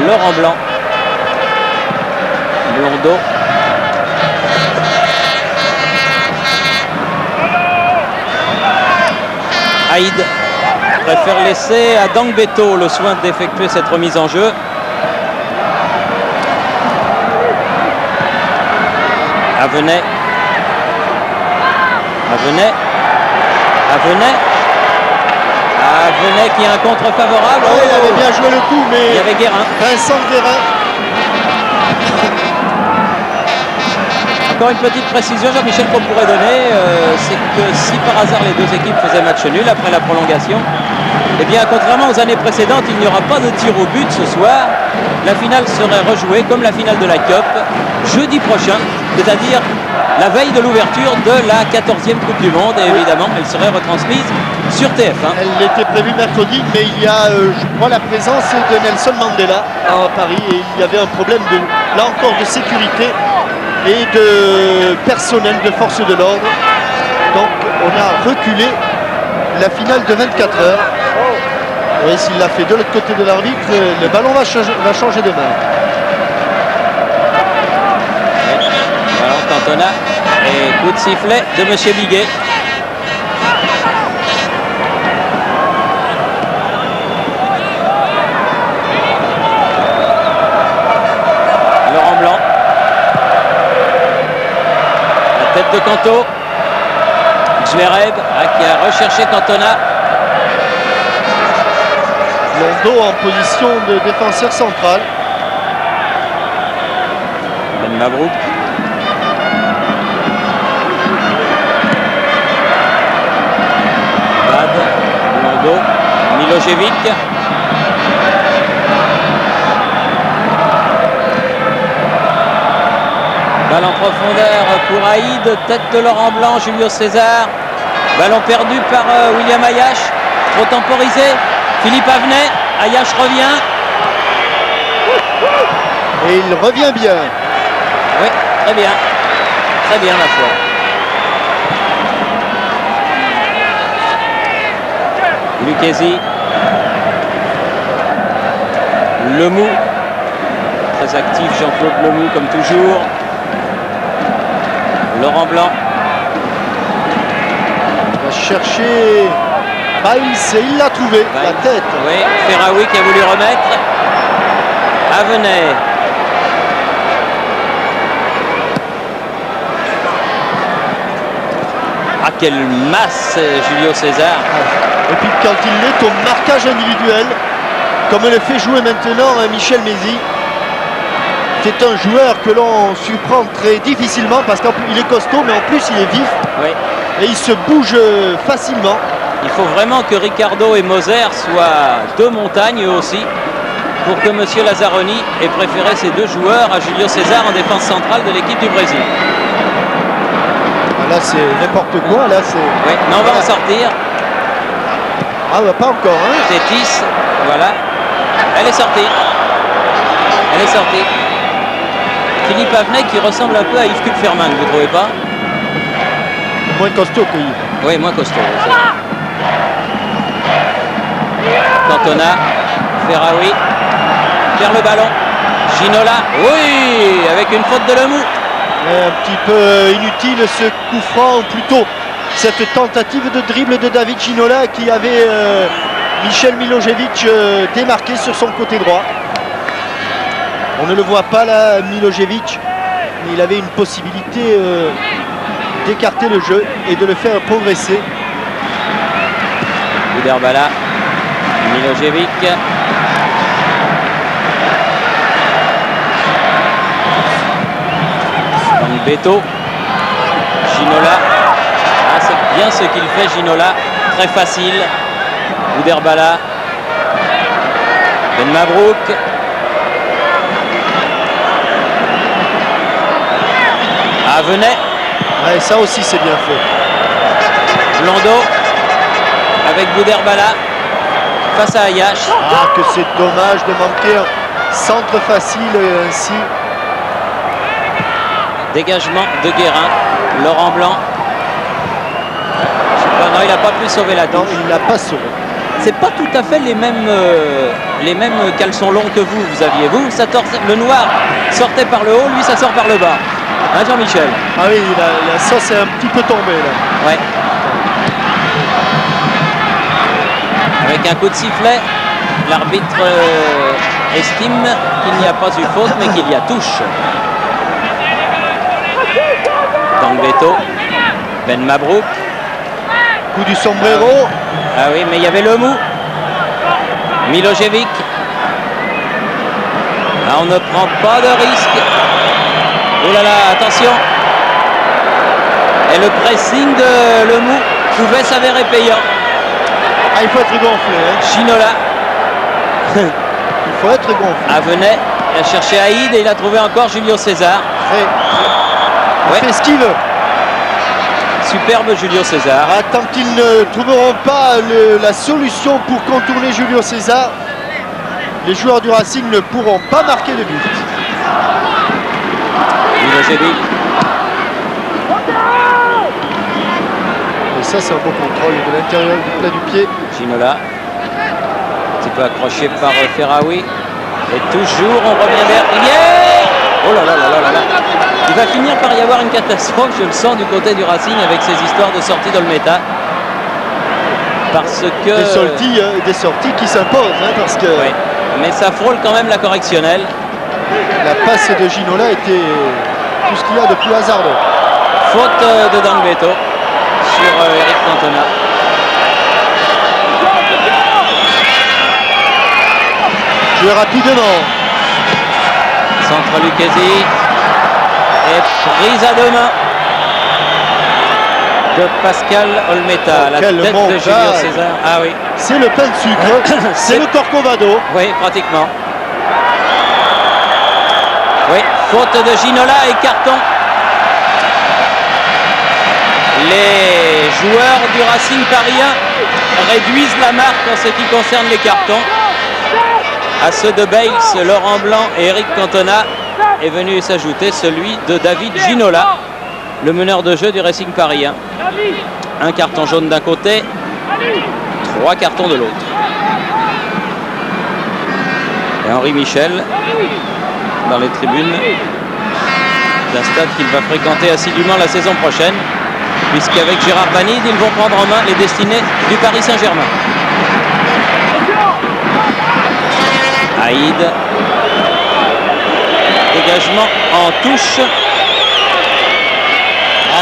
Laurent Blanc. Blondeau. Haïd préfère laisser à Dangbeto le soin d'effectuer cette remise en jeu. Avenay qui a un contre favorable. Oh, il avait bien joué le coup, mais il y avait Guérin. Vincent Guérin. Encore une petite précision, Jean-Michel, qu'on pourrait donner, c'est que si par hasard les deux équipes faisaient match nul après la prolongation, eh bien contrairement aux années précédentes, il n'y aura pas de tir au but ce soir. La finale serait rejouée comme la finale de la Cup jeudi prochain, c'est-à-dire la veille de l'ouverture de la 14e Coupe du Monde, et évidemment elle serait retransmise sur TF1. Elle était prévue mercredi, mais il y a, je crois, la présence de Nelson Mandela à Paris, et il y avait un problème là encore de sécurité et de personnel de force de l'ordre. Donc on a reculé la finale de 24 heures. Et s'il l'a fait de l'autre côté de l'arbitre, le ballon va changer de main. Ballon Cantona et coup de sifflet de monsieur Biguet. Laurent Blanc. La tête de Canto. Zverev qui a recherché Cantona. Blondeau en position de défenseur central. Ben Mabrouk. Bad, Blondeau, Milojevic. Balle en profondeur pour Haïd, tête de Laurent Blanc, Julio César. Ballon perdu par William Ayache, trop temporisé. Philippe Avenay, Ayache revient. Et il revient bien. Oui, très bien. Très bien, ma foi. Lucchesi. Lemou. Très actif, Jean-Claude Lemou, comme toujours. Laurent Blanc. Il va chercher Baïs et il l'a trouvé. La tête. Oui, Ferraoui qui a voulu remettre. Avenay. Ah, quelle masse, Julio César. Et puis quand il est au marquage individuel, comme le fait jouer maintenant Michel Mézy, c'est un joueur que l'on surprend très difficilement parce qu'il est costaud, mais en plus il est vif. Oui. Et il se bouge facilement. Il faut vraiment que Ricardo et Moser soient deux montagnes eux aussi pour que M. Lazzaroni ait préféré ces deux joueurs à Julio César en défense centrale de l'équipe du Brésil. Là c'est n'importe quoi, là c'est... Oui, mais on va en sortir. Ah bah pas encore, hein. Tétis, voilà. Elle est sortie. Elle est sortie. Philippe Avenay qui ressemble un peu à Yves Kupferman, vous ne trouvez pas? Moins costaud que Yves. Oui, moins costaud. Cantona, Ferraoui, perd le ballon. Ginola, oui, avec une faute de Lemou. Un petit peu inutile ce coup franc, ou plutôt cette tentative de dribble de David Ginola qui avait Michel Milojevic démarqué sur son côté droit. On ne le voit pas là, Milojevic, mais il avait une possibilité d'écarter le jeu et de le faire progresser. Uderbala, Milojevic. Beto, Ginola, ah, c'est bien ce qu'il fait Ginola, très facile. Uderbala, Ben Mabrouk, Avenay, Ouais, ça aussi c'est bien fait. Blondeau avec Bouderbala face à Ayash. Ah, que c'est dommage de manquer un centre facile ainsi. Dégagement de Guérin, Laurent Blanc. Je sais pas, non, il n'a pas pu sauver la touche. Non, il n'a pas sauvé. C'est pas tout à fait les mêmes caleçons longs que vous aviez. Vous, le noir sortait par le haut, lui ça sort par le bas. Hein, Jean-Michel? Ah oui, la sauce est un petit peu tombée là. Ouais. Avec un coup de sifflet, l'arbitre estime qu'il n'y a pas eu faute, mais qu'il y a touche. Beto, Ben Mabrouk. Coup du sombrero. Ah oui, mais il y avait le mou. Milojevic. Là, on ne prend pas de risque. Oh là là, attention. Et le pressing de Lemou pouvait s'avérer payant. Ah, il faut être gonflé. Hein. Ginola. Il faut être gonflé. Avenay, il a cherché Haïd et il a trouvé encore Julio César. Il fait ce qu'il veut. Superbe Julio César. Ah, tant qu'ils ne trouveront pas la solution pour contourner Julio César, les joueurs du Racing ne pourront pas marquer de but. Milojevic. Et ça, c'est un beau contrôle de l'intérieur du plat du pied. Ginola. Un petit peu accroché par Ferraoui. Et toujours, on revient derrière. Oh là là là là là là. Il va finir par y avoir une catastrophe, je le sens, du côté du Racing avec ces histoires de sortie d'Olmeta. Parce que... Des sorties qui s'imposent, hein, parce que oui, mais ça frôle quand même la correctionnelle. la passe de Ginola était tout ce qu'il y a de plus hasardeux. Faute de Dangbeto sur Eric Cantona. Joué rapidement. Centre Lucchesi. Et prise à deux mains de Pascal Olmeta, la tête de Julio César. Ah oui. C'est le pain de sucre, c'est le Corcovado. Oui, pratiquement. Oui, faute de Ginola et carton. Les joueurs du Racing parisien réduisent la marque en ce qui concerne les cartons. À ceux de Bales, Laurent Blanc et Eric Cantona est venu s'ajouter celui de David Ginola, le meneur de jeu du Racing parisien. Un carton jaune d'un côté, 3 cartons de l'autre. Et Henri Michel dans les tribunes d'un stade qu'il va fréquenter assidûment la saison prochaine, puisqu'avec Gérard Banide, ils vont prendre en main les destinées du Paris Saint-Germain. Haïd. Dégagement en touche.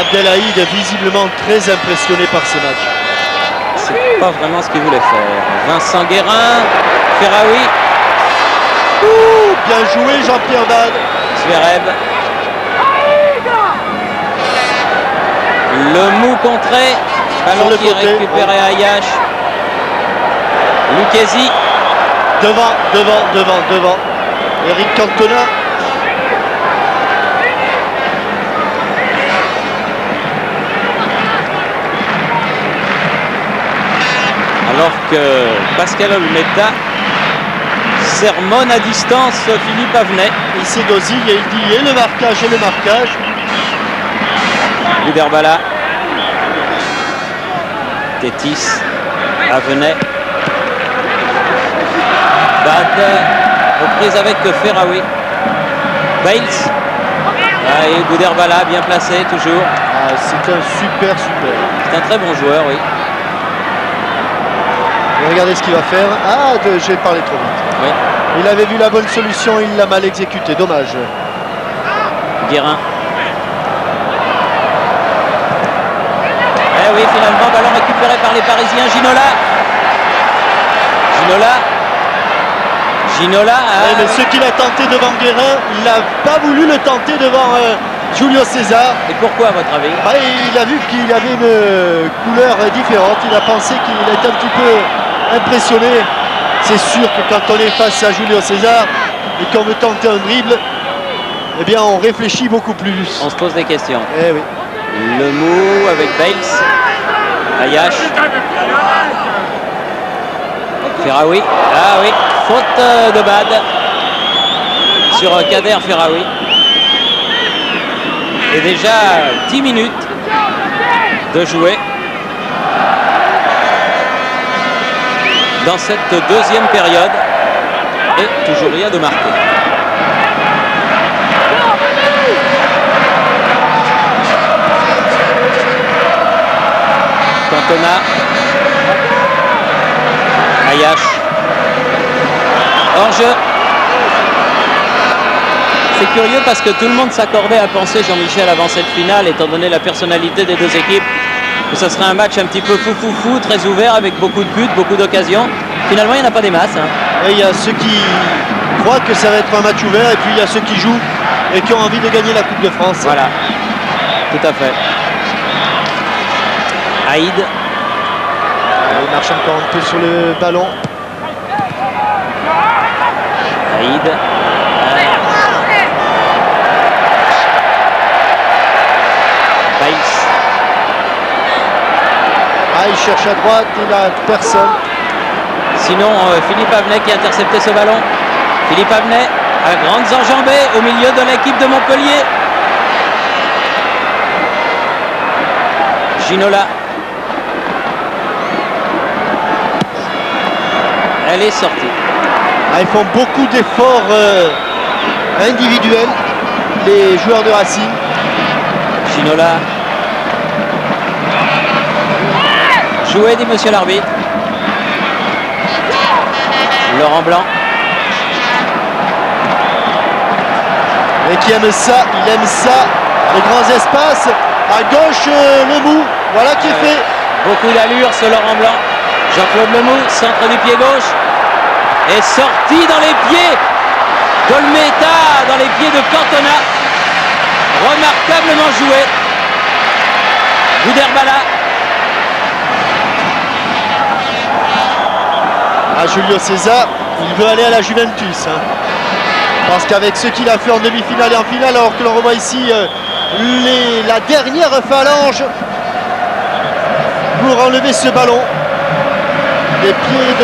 Abdelhaïd est visiblement très impressionné par ce match. C'est pas vraiment ce qu'il voulait faire. Vincent Guérin, Ferraoui. Bien joué Jean-Pierre Bade. Zverev. Le mou contré. Sur Ballon le qui est côté, récupéré à Ayash. Lucchesi. Devant. Eric Cantona. Alors que Pascal Olmeta sermonne à distance Philippe Avenay. Il s'égosille et il dit et le marquage. Gouderbala. Tétis. Avenay. Bad. Reprise avec Ferraoui. Bales. Ah, et Gouderbala bien placé toujours. Ah, c'est un super. C'est un très bon joueur, oui. Et regardez ce qu'il va faire. J'ai parlé trop vite. Oui. Il avait vu la bonne solution, il l'a mal exécuté. Dommage. Guérin. Eh oui, finalement, ballon récupéré par les Parisiens. Ginola. Mais ce qu'il a tenté devant Guérin, il n'a pas voulu le tenter devant Julio César. Et pourquoi, à votre avis? Il a vu qu'il avait une couleur différente. Il a pensé qu'il était un petit peu impressionné. C'est sûr que quand on est face à Julio César et qu'on veut tenter un dribble, eh bien on réfléchit beaucoup plus. On se pose des questions. Eh oui. Le mou avec Bales. Ayash. Ferraoui. Ah oui, faute de Bad sur Kader Ferraoui. Et déjà 10 minutes de jouer dans cette deuxième période et toujours rien de marqué. Cantona. Ayash. Hors-jeu. C'est curieux parce que tout le monde s'accordait à penser, Jean-Michel, avant cette finale, étant donné la personnalité des deux équipes, que ça serait un match un petit peu fou, très ouvert, avec beaucoup de buts, beaucoup d'occasions. Finalement, il n'y en a pas des masses. Et il y a ceux qui croient que ça va être un match ouvert, et puis il y a ceux qui jouent et qui ont envie de gagner la Coupe de France. Voilà, tout à fait. Haïd. Il marche encore un peu sur le ballon. Haïd. Il cherche à droite, il n'a personne. Sinon, Philippe Avenay qui a intercepté ce ballon. Philippe Avenay à grandes enjambées au milieu de l'équipe de Montpellier. Ginola. Elle est sortie. Ils font beaucoup d'efforts individuels, les joueurs de Racing. Ginola. Joué, dit monsieur l'arbitre. Laurent Blanc. Et qui aime ça, il aime ça. Les grands espaces. À gauche, le mou. Voilà qui est fait. Beaucoup d'allure ce Laurent Blanc. Jean-Claude Lemou, centre du pied gauche. Et sorti dans les pieds d'Olmeta, dans les pieds de Cantona. Remarquablement joué. Gouderbala. Julio César, il veut aller à la Juventus. Parce qu'avec ce qu'il a fait en demi-finale et en finale, alors que l'on revoit ici la dernière phalange pour enlever ce ballon des pieds de